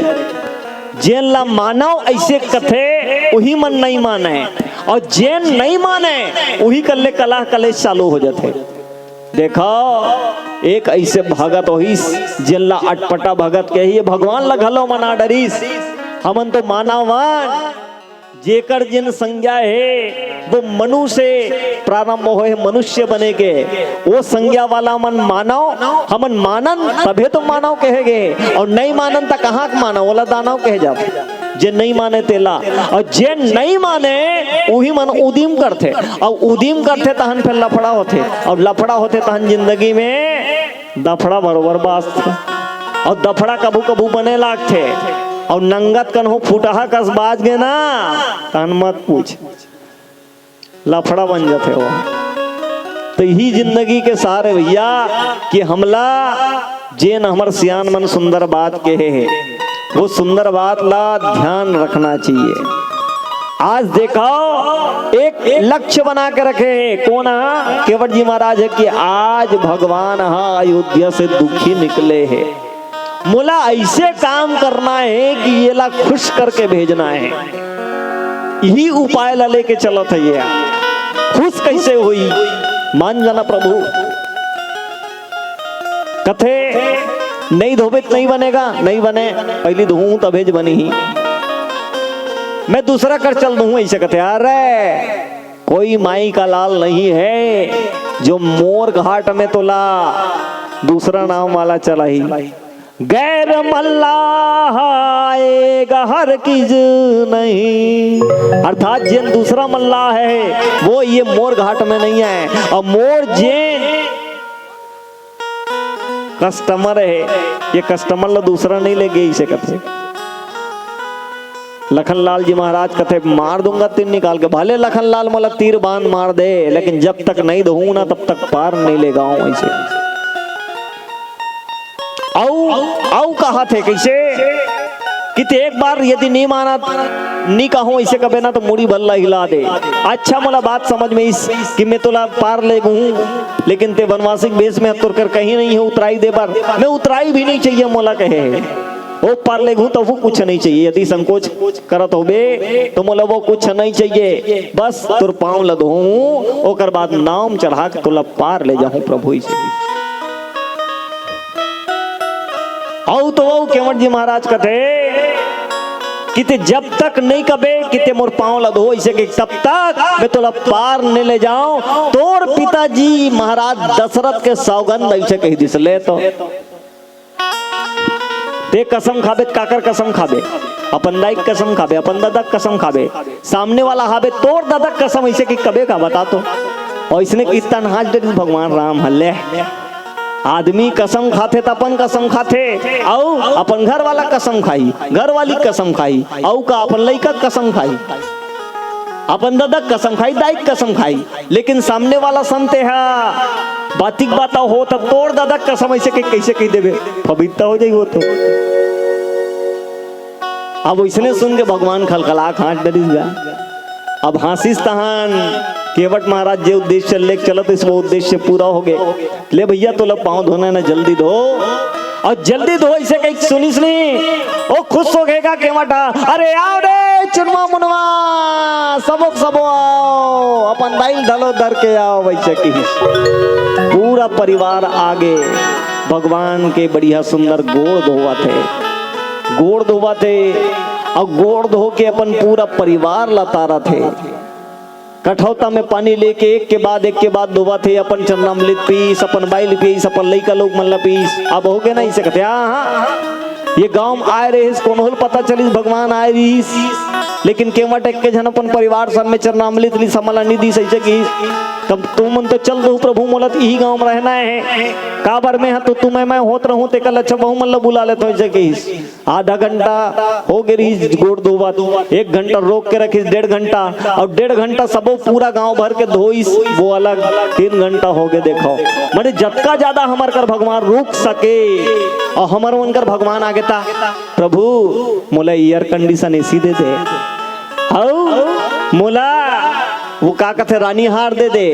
जेन ला मानव ऐसे कथे वही मन नहीं माने और जेन नहीं माने वही कल्ले कलह कलेश चालू हो जाते। देखो एक ऐसे भगत होइस जिनला अटपटा भगत के ही भगवान लगलो मना डरीस। हमन तो मानवन जेकर जिन संज्ञा है वो मनु से प्रारंभ हो मनुष्य बने के, वो संज्ञा वाला मन मानव। हमन मानन तभे तो मानव कहेगे और नहीं मानन तो कहाँ मानव वाला दानव कहे जाते। जे नहीं माने तेला और जे नहीं माने वही मन उदीम करते और उदीम करते तहन फिर लफड़ा होते और लफड़ा होते तहन जिंदगी में दफड़ा बरोबर बाजते और दफड़ा कभू कभू बने लागते और नंगत कन हो फुटहा कस बाज गए ना तहन मत पूछ, लफड़ा बन जाते हो। तो यही जिंदगी के सारे भैया कि हमला जेन हमर सियान मन सुंदर बात कहे है वो सुंदर बात ला ध्यान रखना चाहिए। आज देखो एक लक्ष्य बना के रखे है कौन है, केवट जी महाराज है कि आज भगवान अयोध्या से दुखी निकले हैं। मोला ऐसे काम करना है कि ये ला खुश करके भेजना है। यही उपाय ला लेके चलो था। ये खुश कैसे हुई मान जाना प्रभु। कथे नहीं धोबे नहीं बनेगा, नहीं बने पहली धोऊं तभेज बनी ही। मैं दूसरा कर चल दूं ऐसे कथे। अरे कोई माई का लाल नहीं है जो मोर घाट में तो ला दूसरा नाम वाला चला ही। गैर मल्लाह आएगा हर किज नहीं, अर्थात जिन दूसरा मल्लाह है वो ये मोर घाट में नहीं है। और मोर जेन कस्टमर है ये कस्टमर ला दूसरा नहीं लेगे इसे कथे। लखनलाल जी महाराज कथे मार दूंगा तीर निकाल के, भले लखनलाल मोला तीर बांध मार दे लेकिन जब तक नहीं दहूं ना तब तक पार नहीं ले गाऊं ऐसे। औ कहा थे कैसे कि ते एक बार यदि नहीं माना नहीं कहूं ऐसे कबे ना तो मुड़ी बल्ला हिला दे। अच्छा मोला बात समझ में इस कि मैं तोला पार ले गूं लेकिन ते वनवासिक बेस में तुर कर कहीं नहीं है उतराई दे बार। मैं उतराई भी नहीं चाहिए मोला कहे वो पार ले गूं तो वो कुछ नहीं चाहिए। यदि संकोच करत होबे तो मोला वो कुछ नहीं चाहिए, बस तुर पांव लदहूं ओकर बाद नाम चढ़ा के तोला पार ले जाऊं प्रभु इसे। औ तो वो केवट जी महाराज कथे कि ते जब तक नहीं कबे कि ते मोर पांव लदो इसे कि तब तक मैं तोला पार नहीं ले जाऊं। तोर पिताजी महाराज दशरथ के सौगंध ऐसे कही दिस ले तो ते कसम खाबे काकर कसम खाबे, अपन दाई कसम खाबे, अपन दादा कसम खाबे, सामने वाला हाबे तोर दादा कसम ऐसे कि कबे का बता तो। और इसने कितना हाथ दे भगवान राम हल्ले आदमी कसम खाते तो अपन कसम खाते औ अपन घर वाला कसम खाई, घर वाली कसम खाई औ का अपन लइका कसम खाई, अपन दादा कसम खाई, दाई कसम खाई। लेकिन सामने वाला सुनते है बातिक बाता हो तब तोड़ दादा कसम ऐसे कैसे कह देवे पवित्र हो जाई। वो तो अब इसने सुन के भगवान खलखला हाथ डरिस जा। अब हंसिस तहान केवट महाराज जे उद्देश्य लेके चलत इस वो उद्देश्य पूरा हो गए। ले भैया तो लब पाँव धोना ना जल्दी धो और जल्दी धो इसे कहीं सुनिस नहीं ओ खुश हो गएगा केवटा। अरे आओ रे चुनवा मुनवा सबक सबो आओ अपन दाइल ढलो धर के आओ वैसे की पूरा परिवार आगे भगवान के बढ़िया सुंदर गोड़ धोवा थे, गोड़ धोवा थे और गोड़ धो के अपन पूरा परिवार लतारा थे। कठौता में पानी लेके एक के बाद धोवा थे। अपन चरनामृत पीस, अपन बाइल पीस, अपन लइका लोग मल्ला पीस। अब हो गए ना इसे कहते हाँ ये गांव में आए रहे कौन होल पता चलिस भगवान आए रहीस लेकिन केवा टेक के जन अपन परिवार सन में चरनामृत ली समला निधि सही की तब तुम मन तो चल दो प्रभु मोलत यही गांव में रहना है काबर में है तो तुम्हें मैं होत रहूं ते कल अच्छा बहु मन बुला ले तो ऐसे की आधा घंटा हो गई गोड़ दो बात 1 घंटा रोक के रखी 1.5 घंटा और 1.5 घंटा सबो पूरा गांव भर के धोई वो अलग 3 घंटा हो गए देखो मैंने जतका ज्यादा हमार कर भगवान रुक सके और हमार उनकर भगवान आगे था प्रभु मोला एयर कंडीशन एसी दे दे मोला वो का कहते रानी हार दे दे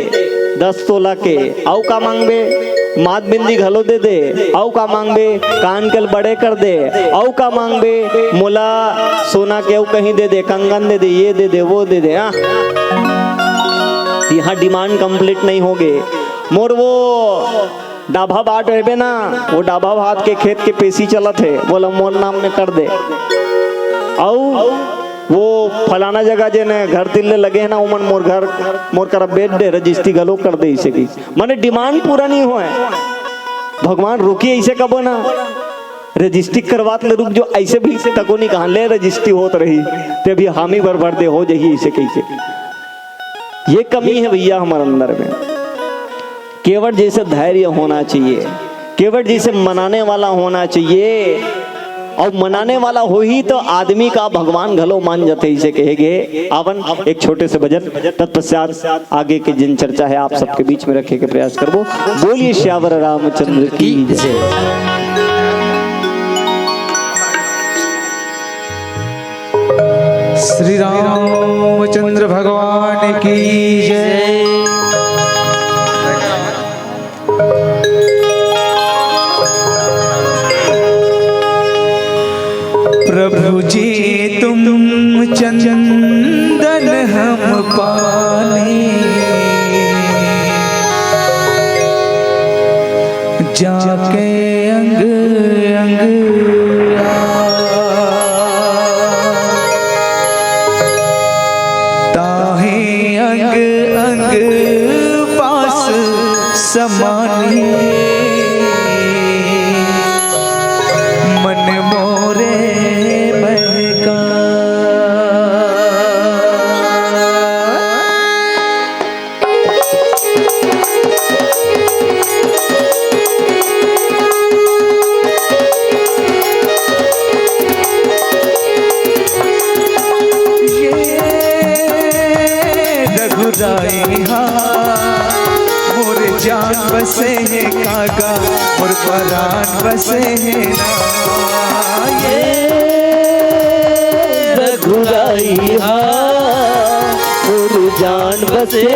10 तोला के औ का मांगबे मात बिंदी घलो दे दे औ का मांगबे कान के बड़े कर दे औ का मांगबे मोला सोना के औ कहीं दे दे कंगन दे दे ये दे दे वो दे दे यहाँ डिमांड कंप्लीट नहीं होगे मोर वो डाभा बाट है ना वो डाभा भात के खेत के पेशी चलत है बोला मोर नाम में कर दे औ वो फलाना जगह जे ने घर तिल्ले लगे है ना उमन मोर कर बेच दे रजिस्ट्री गलो कर दे इसे की माने डिमांड पूरा नहीं हुआ है भगवान रुकिए इसे कबो ना रजिस्ट्री करवात ले रुक जो ऐसे भी इसे तको नहीं कहा ले रजिस्ट्री होत रही ते भी हामी भर दे हो जाइए इसे कैसे ये कमी है भैया हमारे अंदर में केवट जैसे धैर्य होना चाहिए केवट जैसे मनाने वाला होना चाहिए और मनाने वाला हो ही तो आदमी का भगवान घलो मान जाते इसे कहेंगे आवन एक छोटे से भजन तत्पश्चात आगे की जिन चर्चा है आप सबके बीच में रखे के प्रयास करबो बोलिए श्यावर रामचंद्र की जय श्री रामचंद्र भगवान की जय प्रभु जी तुम चंदन हम पाने जाके अंग अंग ताहे अंग अंग पास समाने मन मोरे मोरे जान बसे है कागा मोर परान बसे है ना ये रघुराई मोर जान बसे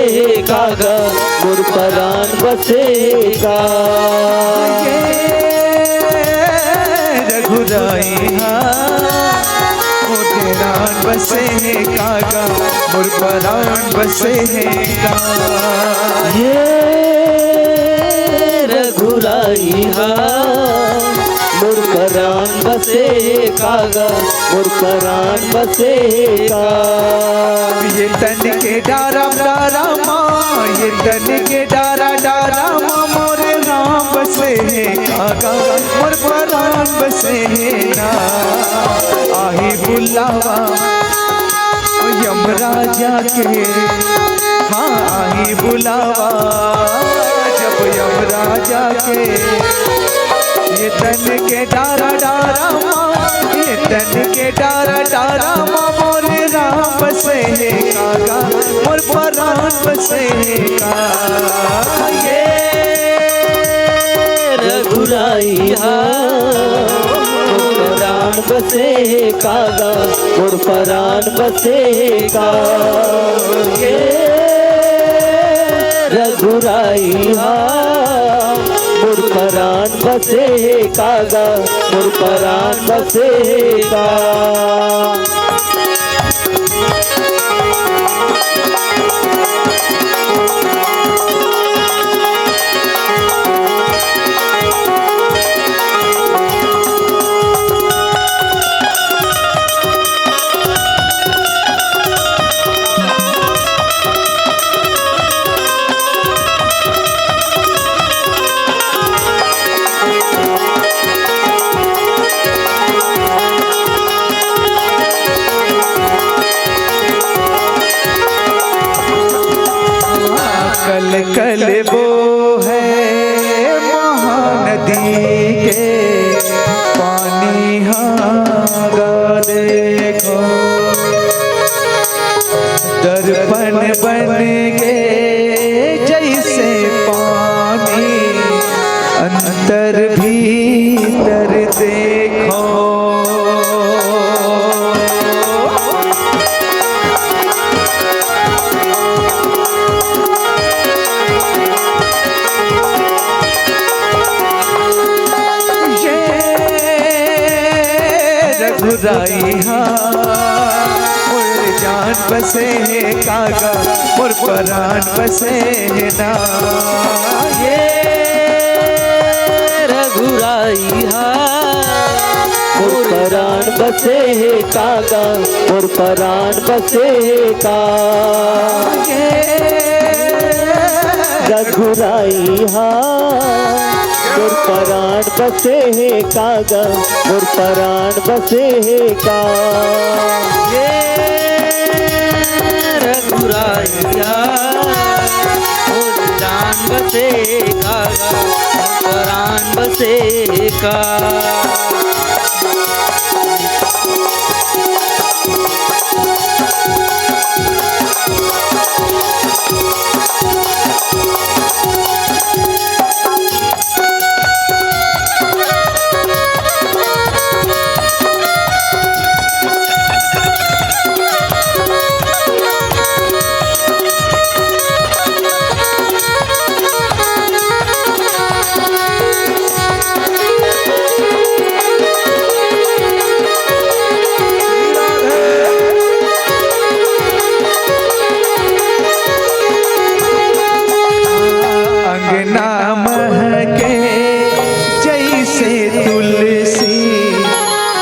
कागा मोर परान बसे का रघुराई मोरे जान बसे है कागा मोर परान बसे है का ये रघुराई मोर परान बसे कागा मोर परान बसे का ये तन के डारा डारा माँ ये तन के डारा डारा माँ मोरे राम बसे है कागा मोर परान बसे है ना आही बुलावा यमराजा के हाँ आही बुलावा जब यमराजा के ये तन के डारा डारा माँ ये तन के डारा डारा माँ मोरे राम बसे है कागा मोर परान बसे है का ये रघुराई परान बसे कागा मोर परान बसे का ये रघुराई मोर परान बसे कागा मोर परान बसे का नदी के पानी हागा देखो, दर्पण बन के जैसे पानी अंतर भीतर देखो। रघुराई मोर जान बसे है कागा, मोर परान बसे है ना। ये रघुराई मोर परान बसे है कागा, मोर परान बसे है का। रघुराई मोर परान बसे है कागा, मोर परान बसे है का। रघुराइया मोर जान बसे कागा, मोर परान बसे का।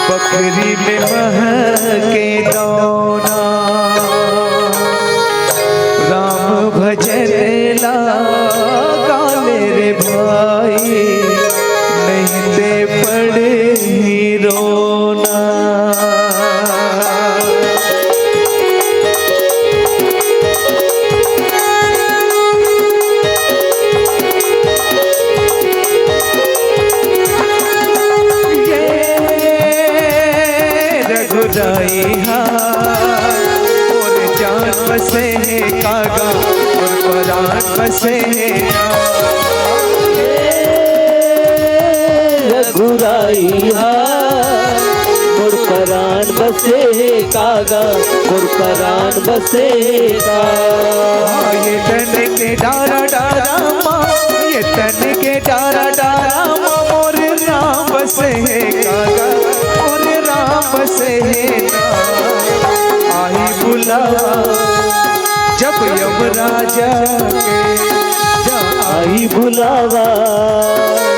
बकरी में महके दौना, राम भजन लगा मेरे भाई, नहीं दे पड़े ही रोना। और जान बसे है कागा, और परान बसे है रघुराइया मोर परान बसे है कागा, मोर परान बसे का। ये तन के डारा डारा माँ, ये तन के डारा डारा माँ, मोर राम बसे है कागा, मोर राम बसे है ना। आई बुलावा जब यमराजा के, आई बुलावा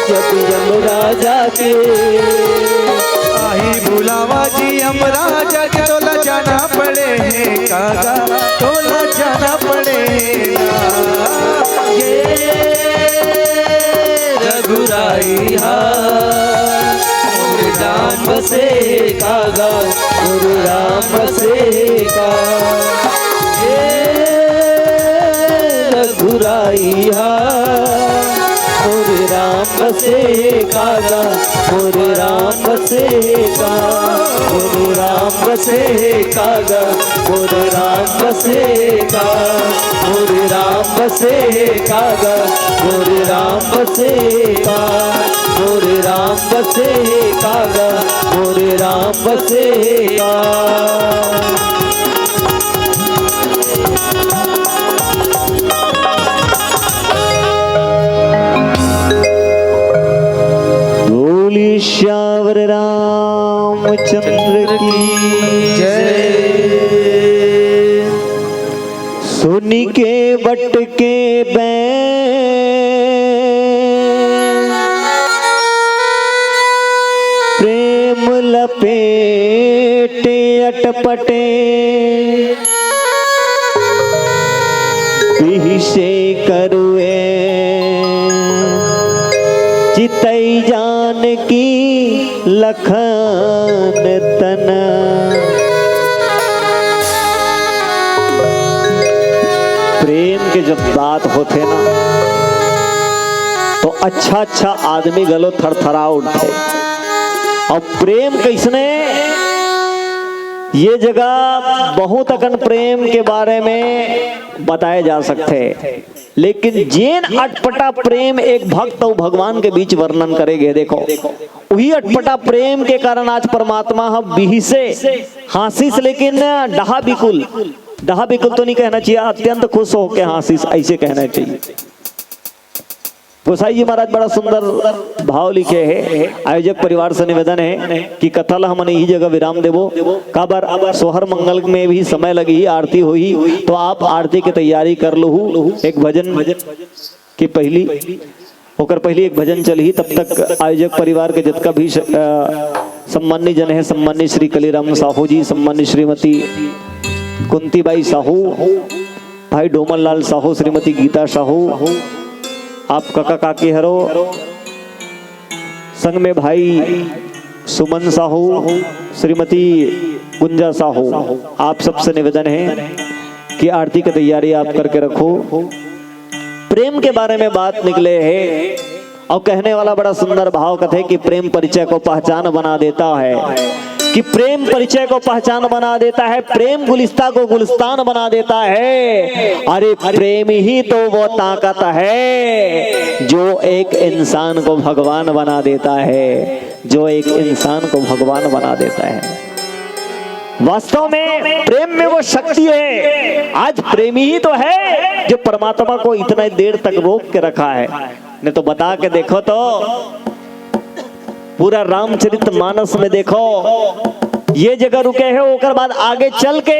जब यमराजा के। आई बुलावा जी यमराजा के, तोला जाना पड़े है कागा, तोला जाना पड़ेगा। ये रघुराइया मोर जान बसे कागा, मोर राम बसे का। ये रघुराइया मोर राम बसे कागा, मोर राम बसे का। मोर राम बसे कागा, मोर राम बसे का। मोर राम बसे कागा, मोर राम बसे का। मोर राम बसे कागा, मोर राम बसे का। श्यावर रामचंद्र की जय। सोनी के बट के बैन प्रेम लपेटे अटपटे, बिहि से करुए चितई जान की लखन तन। प्रेम के जब बात होते ना तो अच्छा अच्छा आदमी गलो थरथरा उठे। और प्रेम कैसने, ये जगह बहुत अकन प्रेम के बारे में बताए जा सकते हैं, लेकिन जेन अटपटा प्रेम एक भक्त और भगवान के बीच वर्णन करेंगे। देखो वही अटपटा प्रेम के कारण आज परमात्मा हम बिही से हासिस, लेकिन डहा बिकुल तो नहीं कहना चाहिए, अत्यंत खुश होकर हासिस ऐसे कहना चाहिए। गोसाई जी महाराज बड़ा सुंदर भाव लिखे हैं। आयोजक परिवार से निवेदन है कि कथा ला हमने यही जगह विराम देवो। काबर सोहर मंगल में भी समय लगी, आरती हुई, तो आप आरती की तैयारी कर लो। एक भजन की पहली एक भजन चली, तब तक आयोजक परिवार के जितना भी सम्मान्य जन है, सम्मान्य श्री कलीराम साहू जी, सम्मान्य श्रीमती कुंतीबाई साहू, भाई डोमन लाल साहू, श्रीमती गीता साहू, आप काका काकी हरो, संग में भाई सुमन साहू, श्रीमती गुंजा साहू, आप सबसे निवेदन है कि आरती की तैयारी आप करके रखो। प्रेम के बारे में बात निकले है और कहने वाला बड़ा सुंदर भाव कथे कि प्रेम परिचय को पहचान बना देता है, कि प्रेम परिचय को पहचान बना देता है, प्रेम गुलिस्ता को गुलिस्तान बना देता है। अरे प्रेम ही तो वो ताकत है जो एक इंसान को भगवान बना देता है, जो एक इंसान को भगवान बना देता है। वास्तव में प्रेम में वो शक्ति है। आज प्रेमी ही तो है जो परमात्मा को इतना देर तक रोक के रखा है। नहीं तो बता के देखो तो पूरा रामचरितमानस में देखो, ये जगह रुके है, ओकर बाद आगे चल के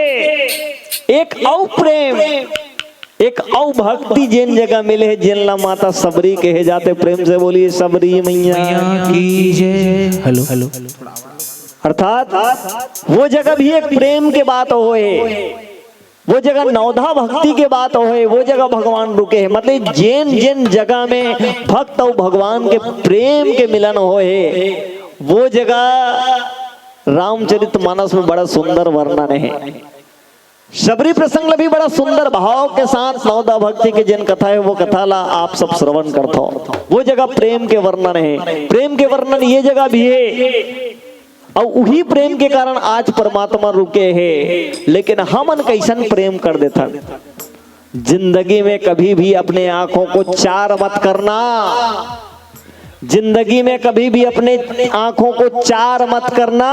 एक औ प्रेम, एक औ भक्ति जिन जगह मिले है, जिन ला माता सबरी कहे जाते। प्रेम से बोलिए सबरी मैया की जय। Hello hello. अर्थात वो जगह भी एक प्रेम के बात होए, वो जगह नवधा भक्ति के बात होए, वो जगह भगवान रुके है। मतलब जिन जिन जगह में भक्त और भगवान के प्रेम के मिलन होए, वो जगह रामचरितमानस में बड़ा सुंदर वर्णन है। शबरी प्रसंग भी बड़ा सुंदर भाव के साथ नवदा भक्ति के जिन कथा है, वो कथा ला आप सब श्रवण करते हो। वो जगह प्रेम के वर्णन है। प्रेम के वर्णन ये जगह भी है, और वही प्रेम के कारण आज परमात्मा रुके हैं। लेकिन हमन कैसन प्रेम कर देता। जिंदगी में कभी भी अपने आंखों को चार मत करना, जिंदगी में कभी भी अपने आंखों को चार मत करना,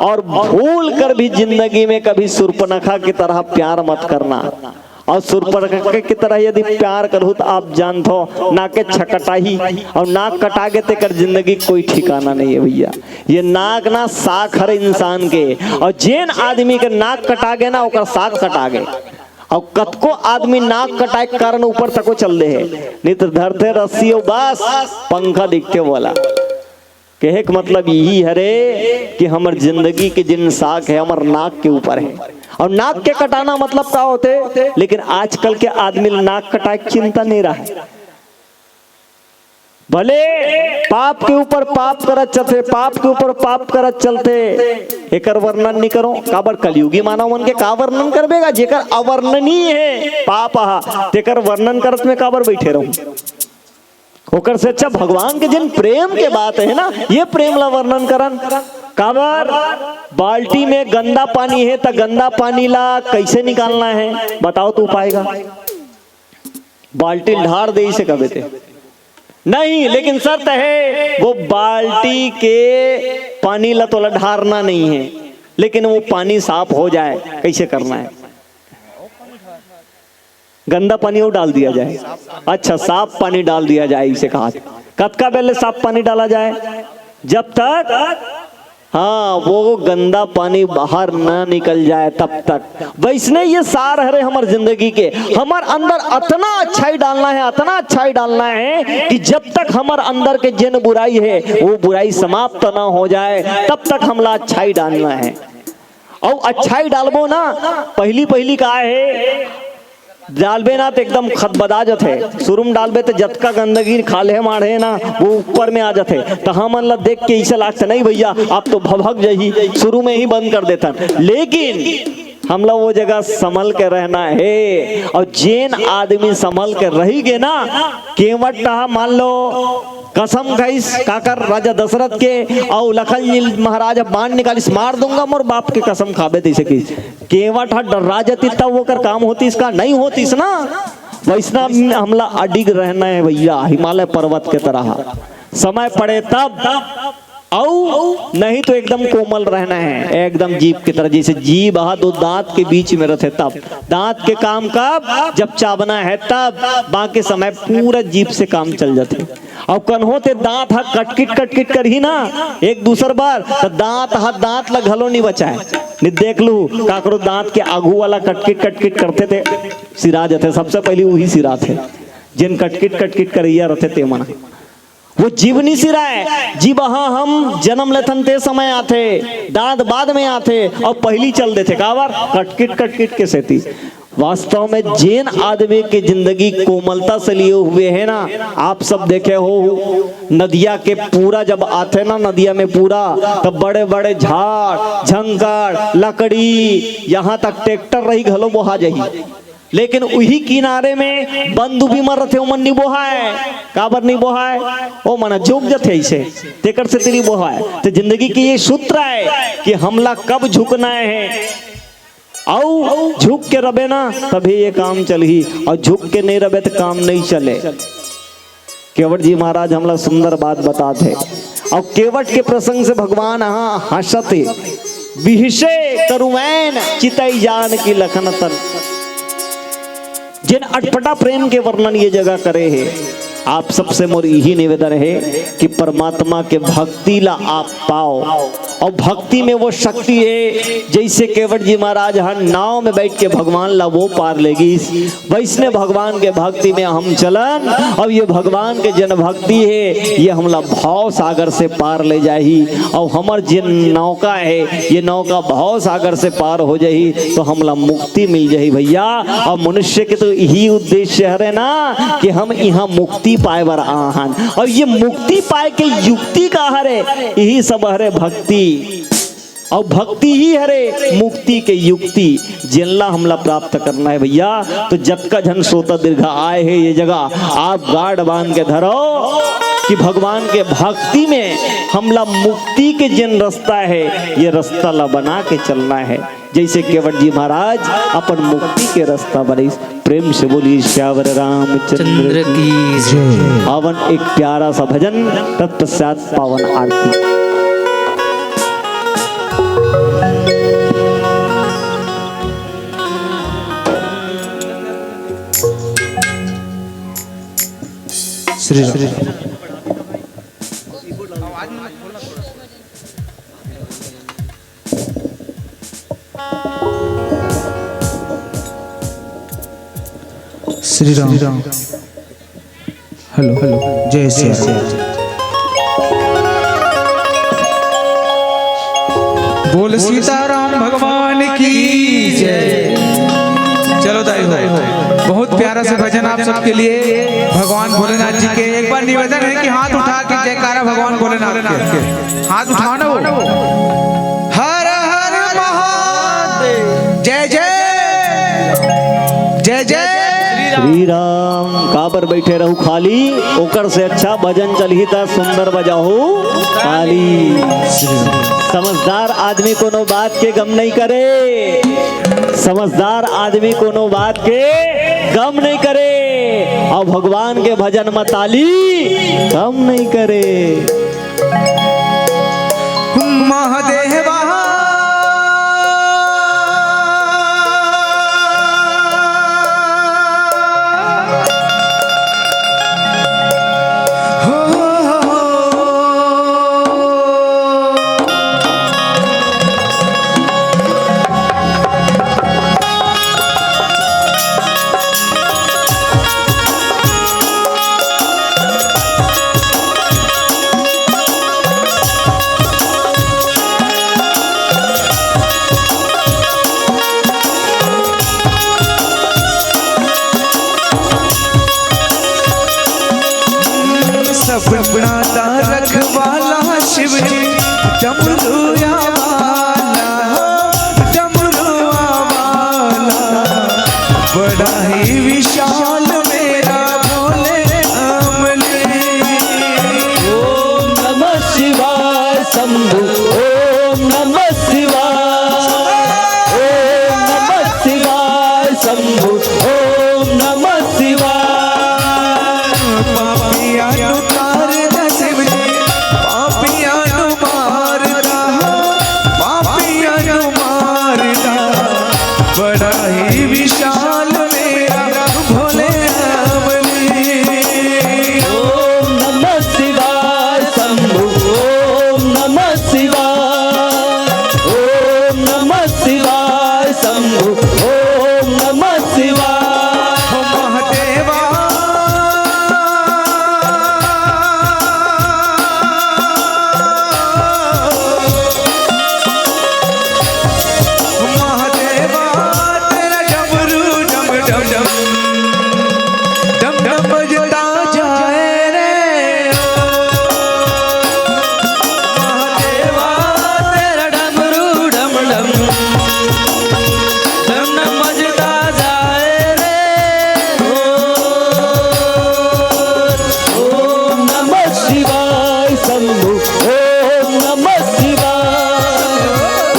और भूल कर भी जिंदगी में कभी सुर्पनखा की तरह प्यार मत करना। और सुर्पनखा की तरह यदि प्यार करूँ तो आप जानते हो नाके छकटाही, और नाक कटागे ते कर जिंदगी कोई ठिकाना नहीं है भैया। ये नाक ना साख हर इंसान के, और जिन आदमी के नाक कटागे ना ओकर साख कटागे। और कतको आदमी नाक कटाए कारण ऊपर तको चल दे है, नहीं तो धरते रस्सी बस पंखा दिखते बोला। कहे का मतलब यही हरे कि हमार जिंदगी के जिन साख है हमार नाक के ऊपर है। और नाक के कटाना मतलब क्या होते, लेकिन आजकल के आदमी नाक कटाए चिंता नहीं रहा है। भले पाप के ऊपर पाप करत चलते, पाप के ऊपर पाप करत चलते, एकर वर्णन नहीं करो। काबर कलयुगी मानव मन के का वर्णन करबेगा, जेकर अवर्णनीय है पाप हा, तेकर वर्णन करत में काबर बैठे रहूं। ओकर से अच्छा भगवान के जिन प्रेम के बात है ना, ये प्रेम ला वर्णन करन। काबर बाल्टी में गंदा पानी है तो गंदा पानी ला कैसे निकालना है बताओ तो पाएगा। बाल्टी ढार दे से कबे थे नहीं, लेकिन शर्त है वो बाल्टी के पानी ला तो ढारना नहीं है, लेकिन वो पानी साफ हो जाए। कैसे करना है, गंदा पानी वो डाल दिया जाए। अच्छा साफ पानी डाल दिया जाए, इसे कहा। कब का पहले साफ पानी डाला जाए, जब तक हाँ वो गंदा पानी बाहर ना निकल जाए तब तक। वैसने ये सार है हमार जिंदगी के, हमार अंदर इतना अच्छाई डालना है, इतना अच्छाई डालना है कि जब तक हमार अंदर के जिन बुराई है वो बुराई समाप्त ना हो जाए, तब तक हमला अच्छाई डालना है। और अच्छाई डालबो ना, पहली पहली का है डालबे ना तो एकदम खतबदा जाते है। शुरू में डालबे तो जतका गंदगी खाले माढ़े ना वो ऊपर में आ जाते, तो हमन ला देख के ऐसा लगता नहीं भैया आप तो भभक जही, शुरू में ही बंद कर देता। लेकिन हम लोग वो जगह संभल के रहना है। और जैन आदमी संभल के रही ना, केवट रहा मान लो कसम खाइस काकर राजा दशरथ के और लखन जी महाराज बाण निकालिस मार दूंगा मोर बाप के कसम खाबे तैसे की केवट डरा जाती तब वो कर काम होती, इसका नहीं होती ना। वैष्णव हमला अडिग रहना है भैया, हिमालय पर्वत के तरह समय पड़े तब, और नहीं तो एकदम कोमल रहना है, एकदम जीभ की तरह। जैसे जीभ दो दांत के बीच में रहते तब, दांत के काम कब जब चावना है तब, बाकी समय पूरा जीभ से काम चल जाते। और कन्हो ते दांत कटकिट कर ही ना एक दूसर बार तो दांत ला घलो नहीं बचाए। नहीं देख लू काकरो दांत के आगू वाला कटकिट करते थे, सिरा जाते। सबसे पहले वही सिरा थे जिन कटकिट करैया रहते ते मना। वो जीव नहीं सिरा है, जीव हम जन्म लेथन ते समय आते, दांत बाद में आते और पहली चल देते कावर कटकिट के सेती। वास्तव में जैन आदमी की जिंदगी कोमलता से लिए हुए है ना। आप सब देखे हो नदिया के पूरा जब आते ना, नदिया में पूरा तब बड़े बड़े झाड़ झंकार लकड़ी, यहाँ तक ट्रैक्टर रही घलो बोहा जाही, लेकिन वही किनारे में बंधु भी मर रहे मन नहीं बोहा है। काबर नहीं बोहा है? ओ मना झुक जाते ऐसे तेकर से तेरी बोहा है। तो जिंदगी की ये सूत्र है कि हमला कब झुकना है, और झुक के रबे ना तभी ये काम चली, और झुक के नहीं रबे तो काम नहीं चले। केवट जी महाराज हमला सुंदर बात बताते, और केवट के प्रसंग से भगवान हंसते विहिषे करुवैन चितई जान की लखन तन। जिन अटपटा प्रेम के वर्णन ये जगह करे है, आप सबसे मोर यही निवेदन है कि परमात्मा के भक्ति ला आप पाओ, और भक्ति में वो शक्ति है जैसे केवट जी महाराज हर नाव में बैठ के भगवान ला वो पार लेगी, वैसने भगवान के भक्ति में हम चलन। और ये भगवान के जन भक्ति है ये हमला भाव सागर से पार ले जाही, और हमार जिन नौका है ये नौका भाव सागर से पार हो जाही तो हमला मुक्ति मिल जाही भैया। और मनुष्य के तो यही उद्देश्य है ना कि हम यहाँ मुक्ति पाए बर आहन, और ये मुक्ति पाए के युक्ति का हरे यही सब हरे भक्ति, और भक्ति ही हरे मुक्ति के युक्ति जिनला हमला प्राप्त करना है भैया। तो जब का जन श्रोता दीर्घा आए है ये जगह आप गाढ़ बांध के धरो कि भगवान के भक्ति में हमला मुक्ति के जिन रास्ता है ये रास्ता ला बना के चलना है, जैसे केवट जी महाराज अपन मुक्ति के रास्ता बने। प्रेम से बोली श्यावर रामचंद्र की जय। पावन एक प्यारा सा भजन तत्पश्चात पावन आरती। श्री राम। श्री राम। हेलो जय श्री राम। बोल सीताराम भगवान की जय। चलो दाई बहुत प्यारा से भजन आप सबके लिए भगवान भोलेनाथ जी के। एक बार निवेदन है कि हाथ उठा के जयकारा भगवान भोलेनाथ के हाथ उठाओ ना वो। हर हर महादेव जय जय जय जय श्री राम। कहाँ पर बैठे रहू खाली, ओकर से अच्छा भजन चलही था सुंदर बजाहू खाली। समझदार आदमी कोनो बात के गम नहीं करे, समझदार आदमी कोनो बात के गम नहीं करे, और भगवान के भजन मताली गम नहीं करे। महादेवा सपना रखवाला शिव जी डमरुआ वाला, डमरुआ वाला। शंभु ओम नमः शिवाय, ओम नमः शिवाय शंभु ओम नमः शिवाय। पापियाँ नु तारदा शिव जी, पापियाँ नु मारदा, पापियाँ नु मारदा, बड़ा ही विशाल मेरा भोले अवली। ओम नमः शिवाय शंभु ओम नमः शिवाय, ओम नमः शिवाय शंभु ओम नमः शिवाय। महादेवा महादेवा तेरा डमरू डम डम डम डम डम बजता जाए रे। महादेवा तेरा डमरू डम डम डम डम बजता जाए रे। ओम नमः शिवाय शंभु ओम नमः शिवाय,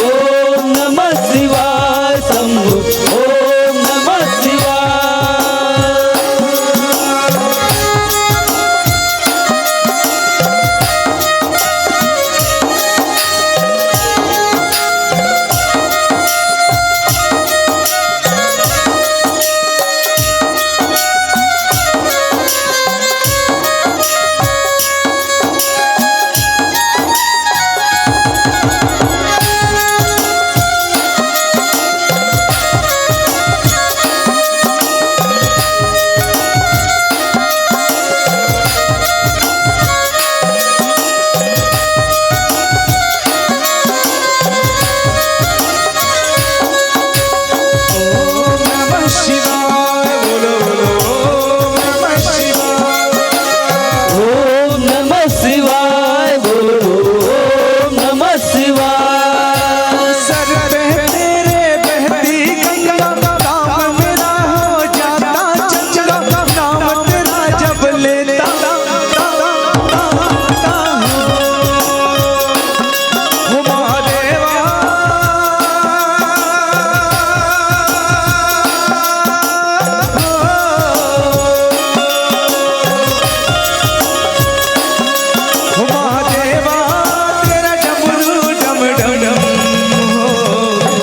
ओम नमः शिवाय शंभु ओम नमः शिवाय। ओम नमः शिवाय, बोलो बोलो ओम नमः शिवाय। ओम नमः शिवाय बोलो ओम नमः शिवाय। सर पे तेरे बहती गंगा, नाम मेरा हो जाता चंचला, नाम तेरा जब लेता हो महादेवा। हो महादेवा तेरा डमरू डम डम डम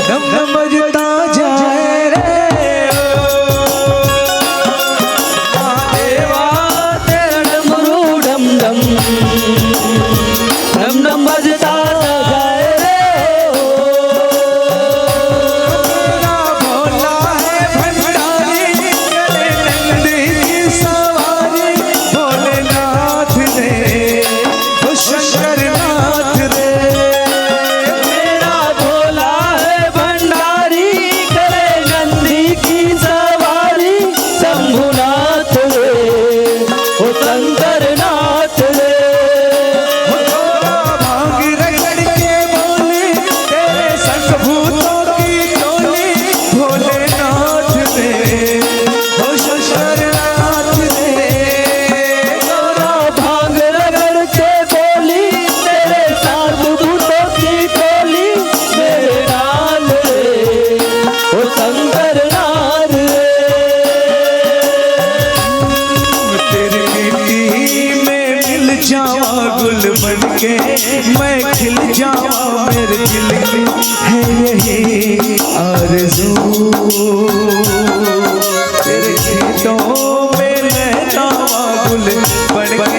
डम डम बजता जाए रे। महादेवा तेरा डमरू डम डम डम डम बजता जाए रे। तेरा भोला है भंडारी, करे नंदी की सवारी, भोलेनाथ रे ओ शंकरनाथ रे। मेरा भोला है भंडारी, करे नंदी की सवारी, शंभुनाथ रे ओ शंकरनाथ रे। भांग रगड़ के बोली तेरे संग भूतों की टोली, भोलेनाथ रे ओ शंकरनाथ रे। गौरा भांग रगड़ के बोली, तेरे साथ भूतों की टोली, मेरे नाल रे ओ शंकरनाथ रे। तेरी मिट्टी में मिल जावा गुल बनके, मैं खिल जावा मेरे दिल में है यही आरज़ू। तेरे खेतों में मैं जावा गुल बनके,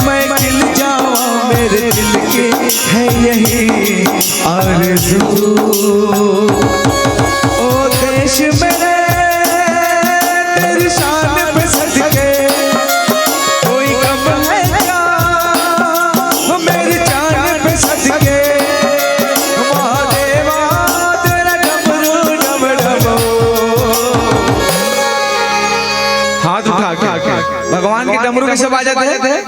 मैं खिल जावा मेरे दिल के है यही आरज़ू। ओ देश मेरे तेरी शान पे सदके, कोई गम है क्या वो मेरी जान पे सदके। महादेवा तेरा डमरू डम डम। हाथ उठा के भगवान के डमरू कैसे बजाते हैं?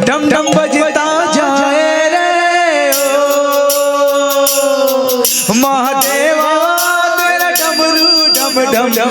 डम डम बजता जाए रे ओ महादेवा तेरा डमरू डम डम डम।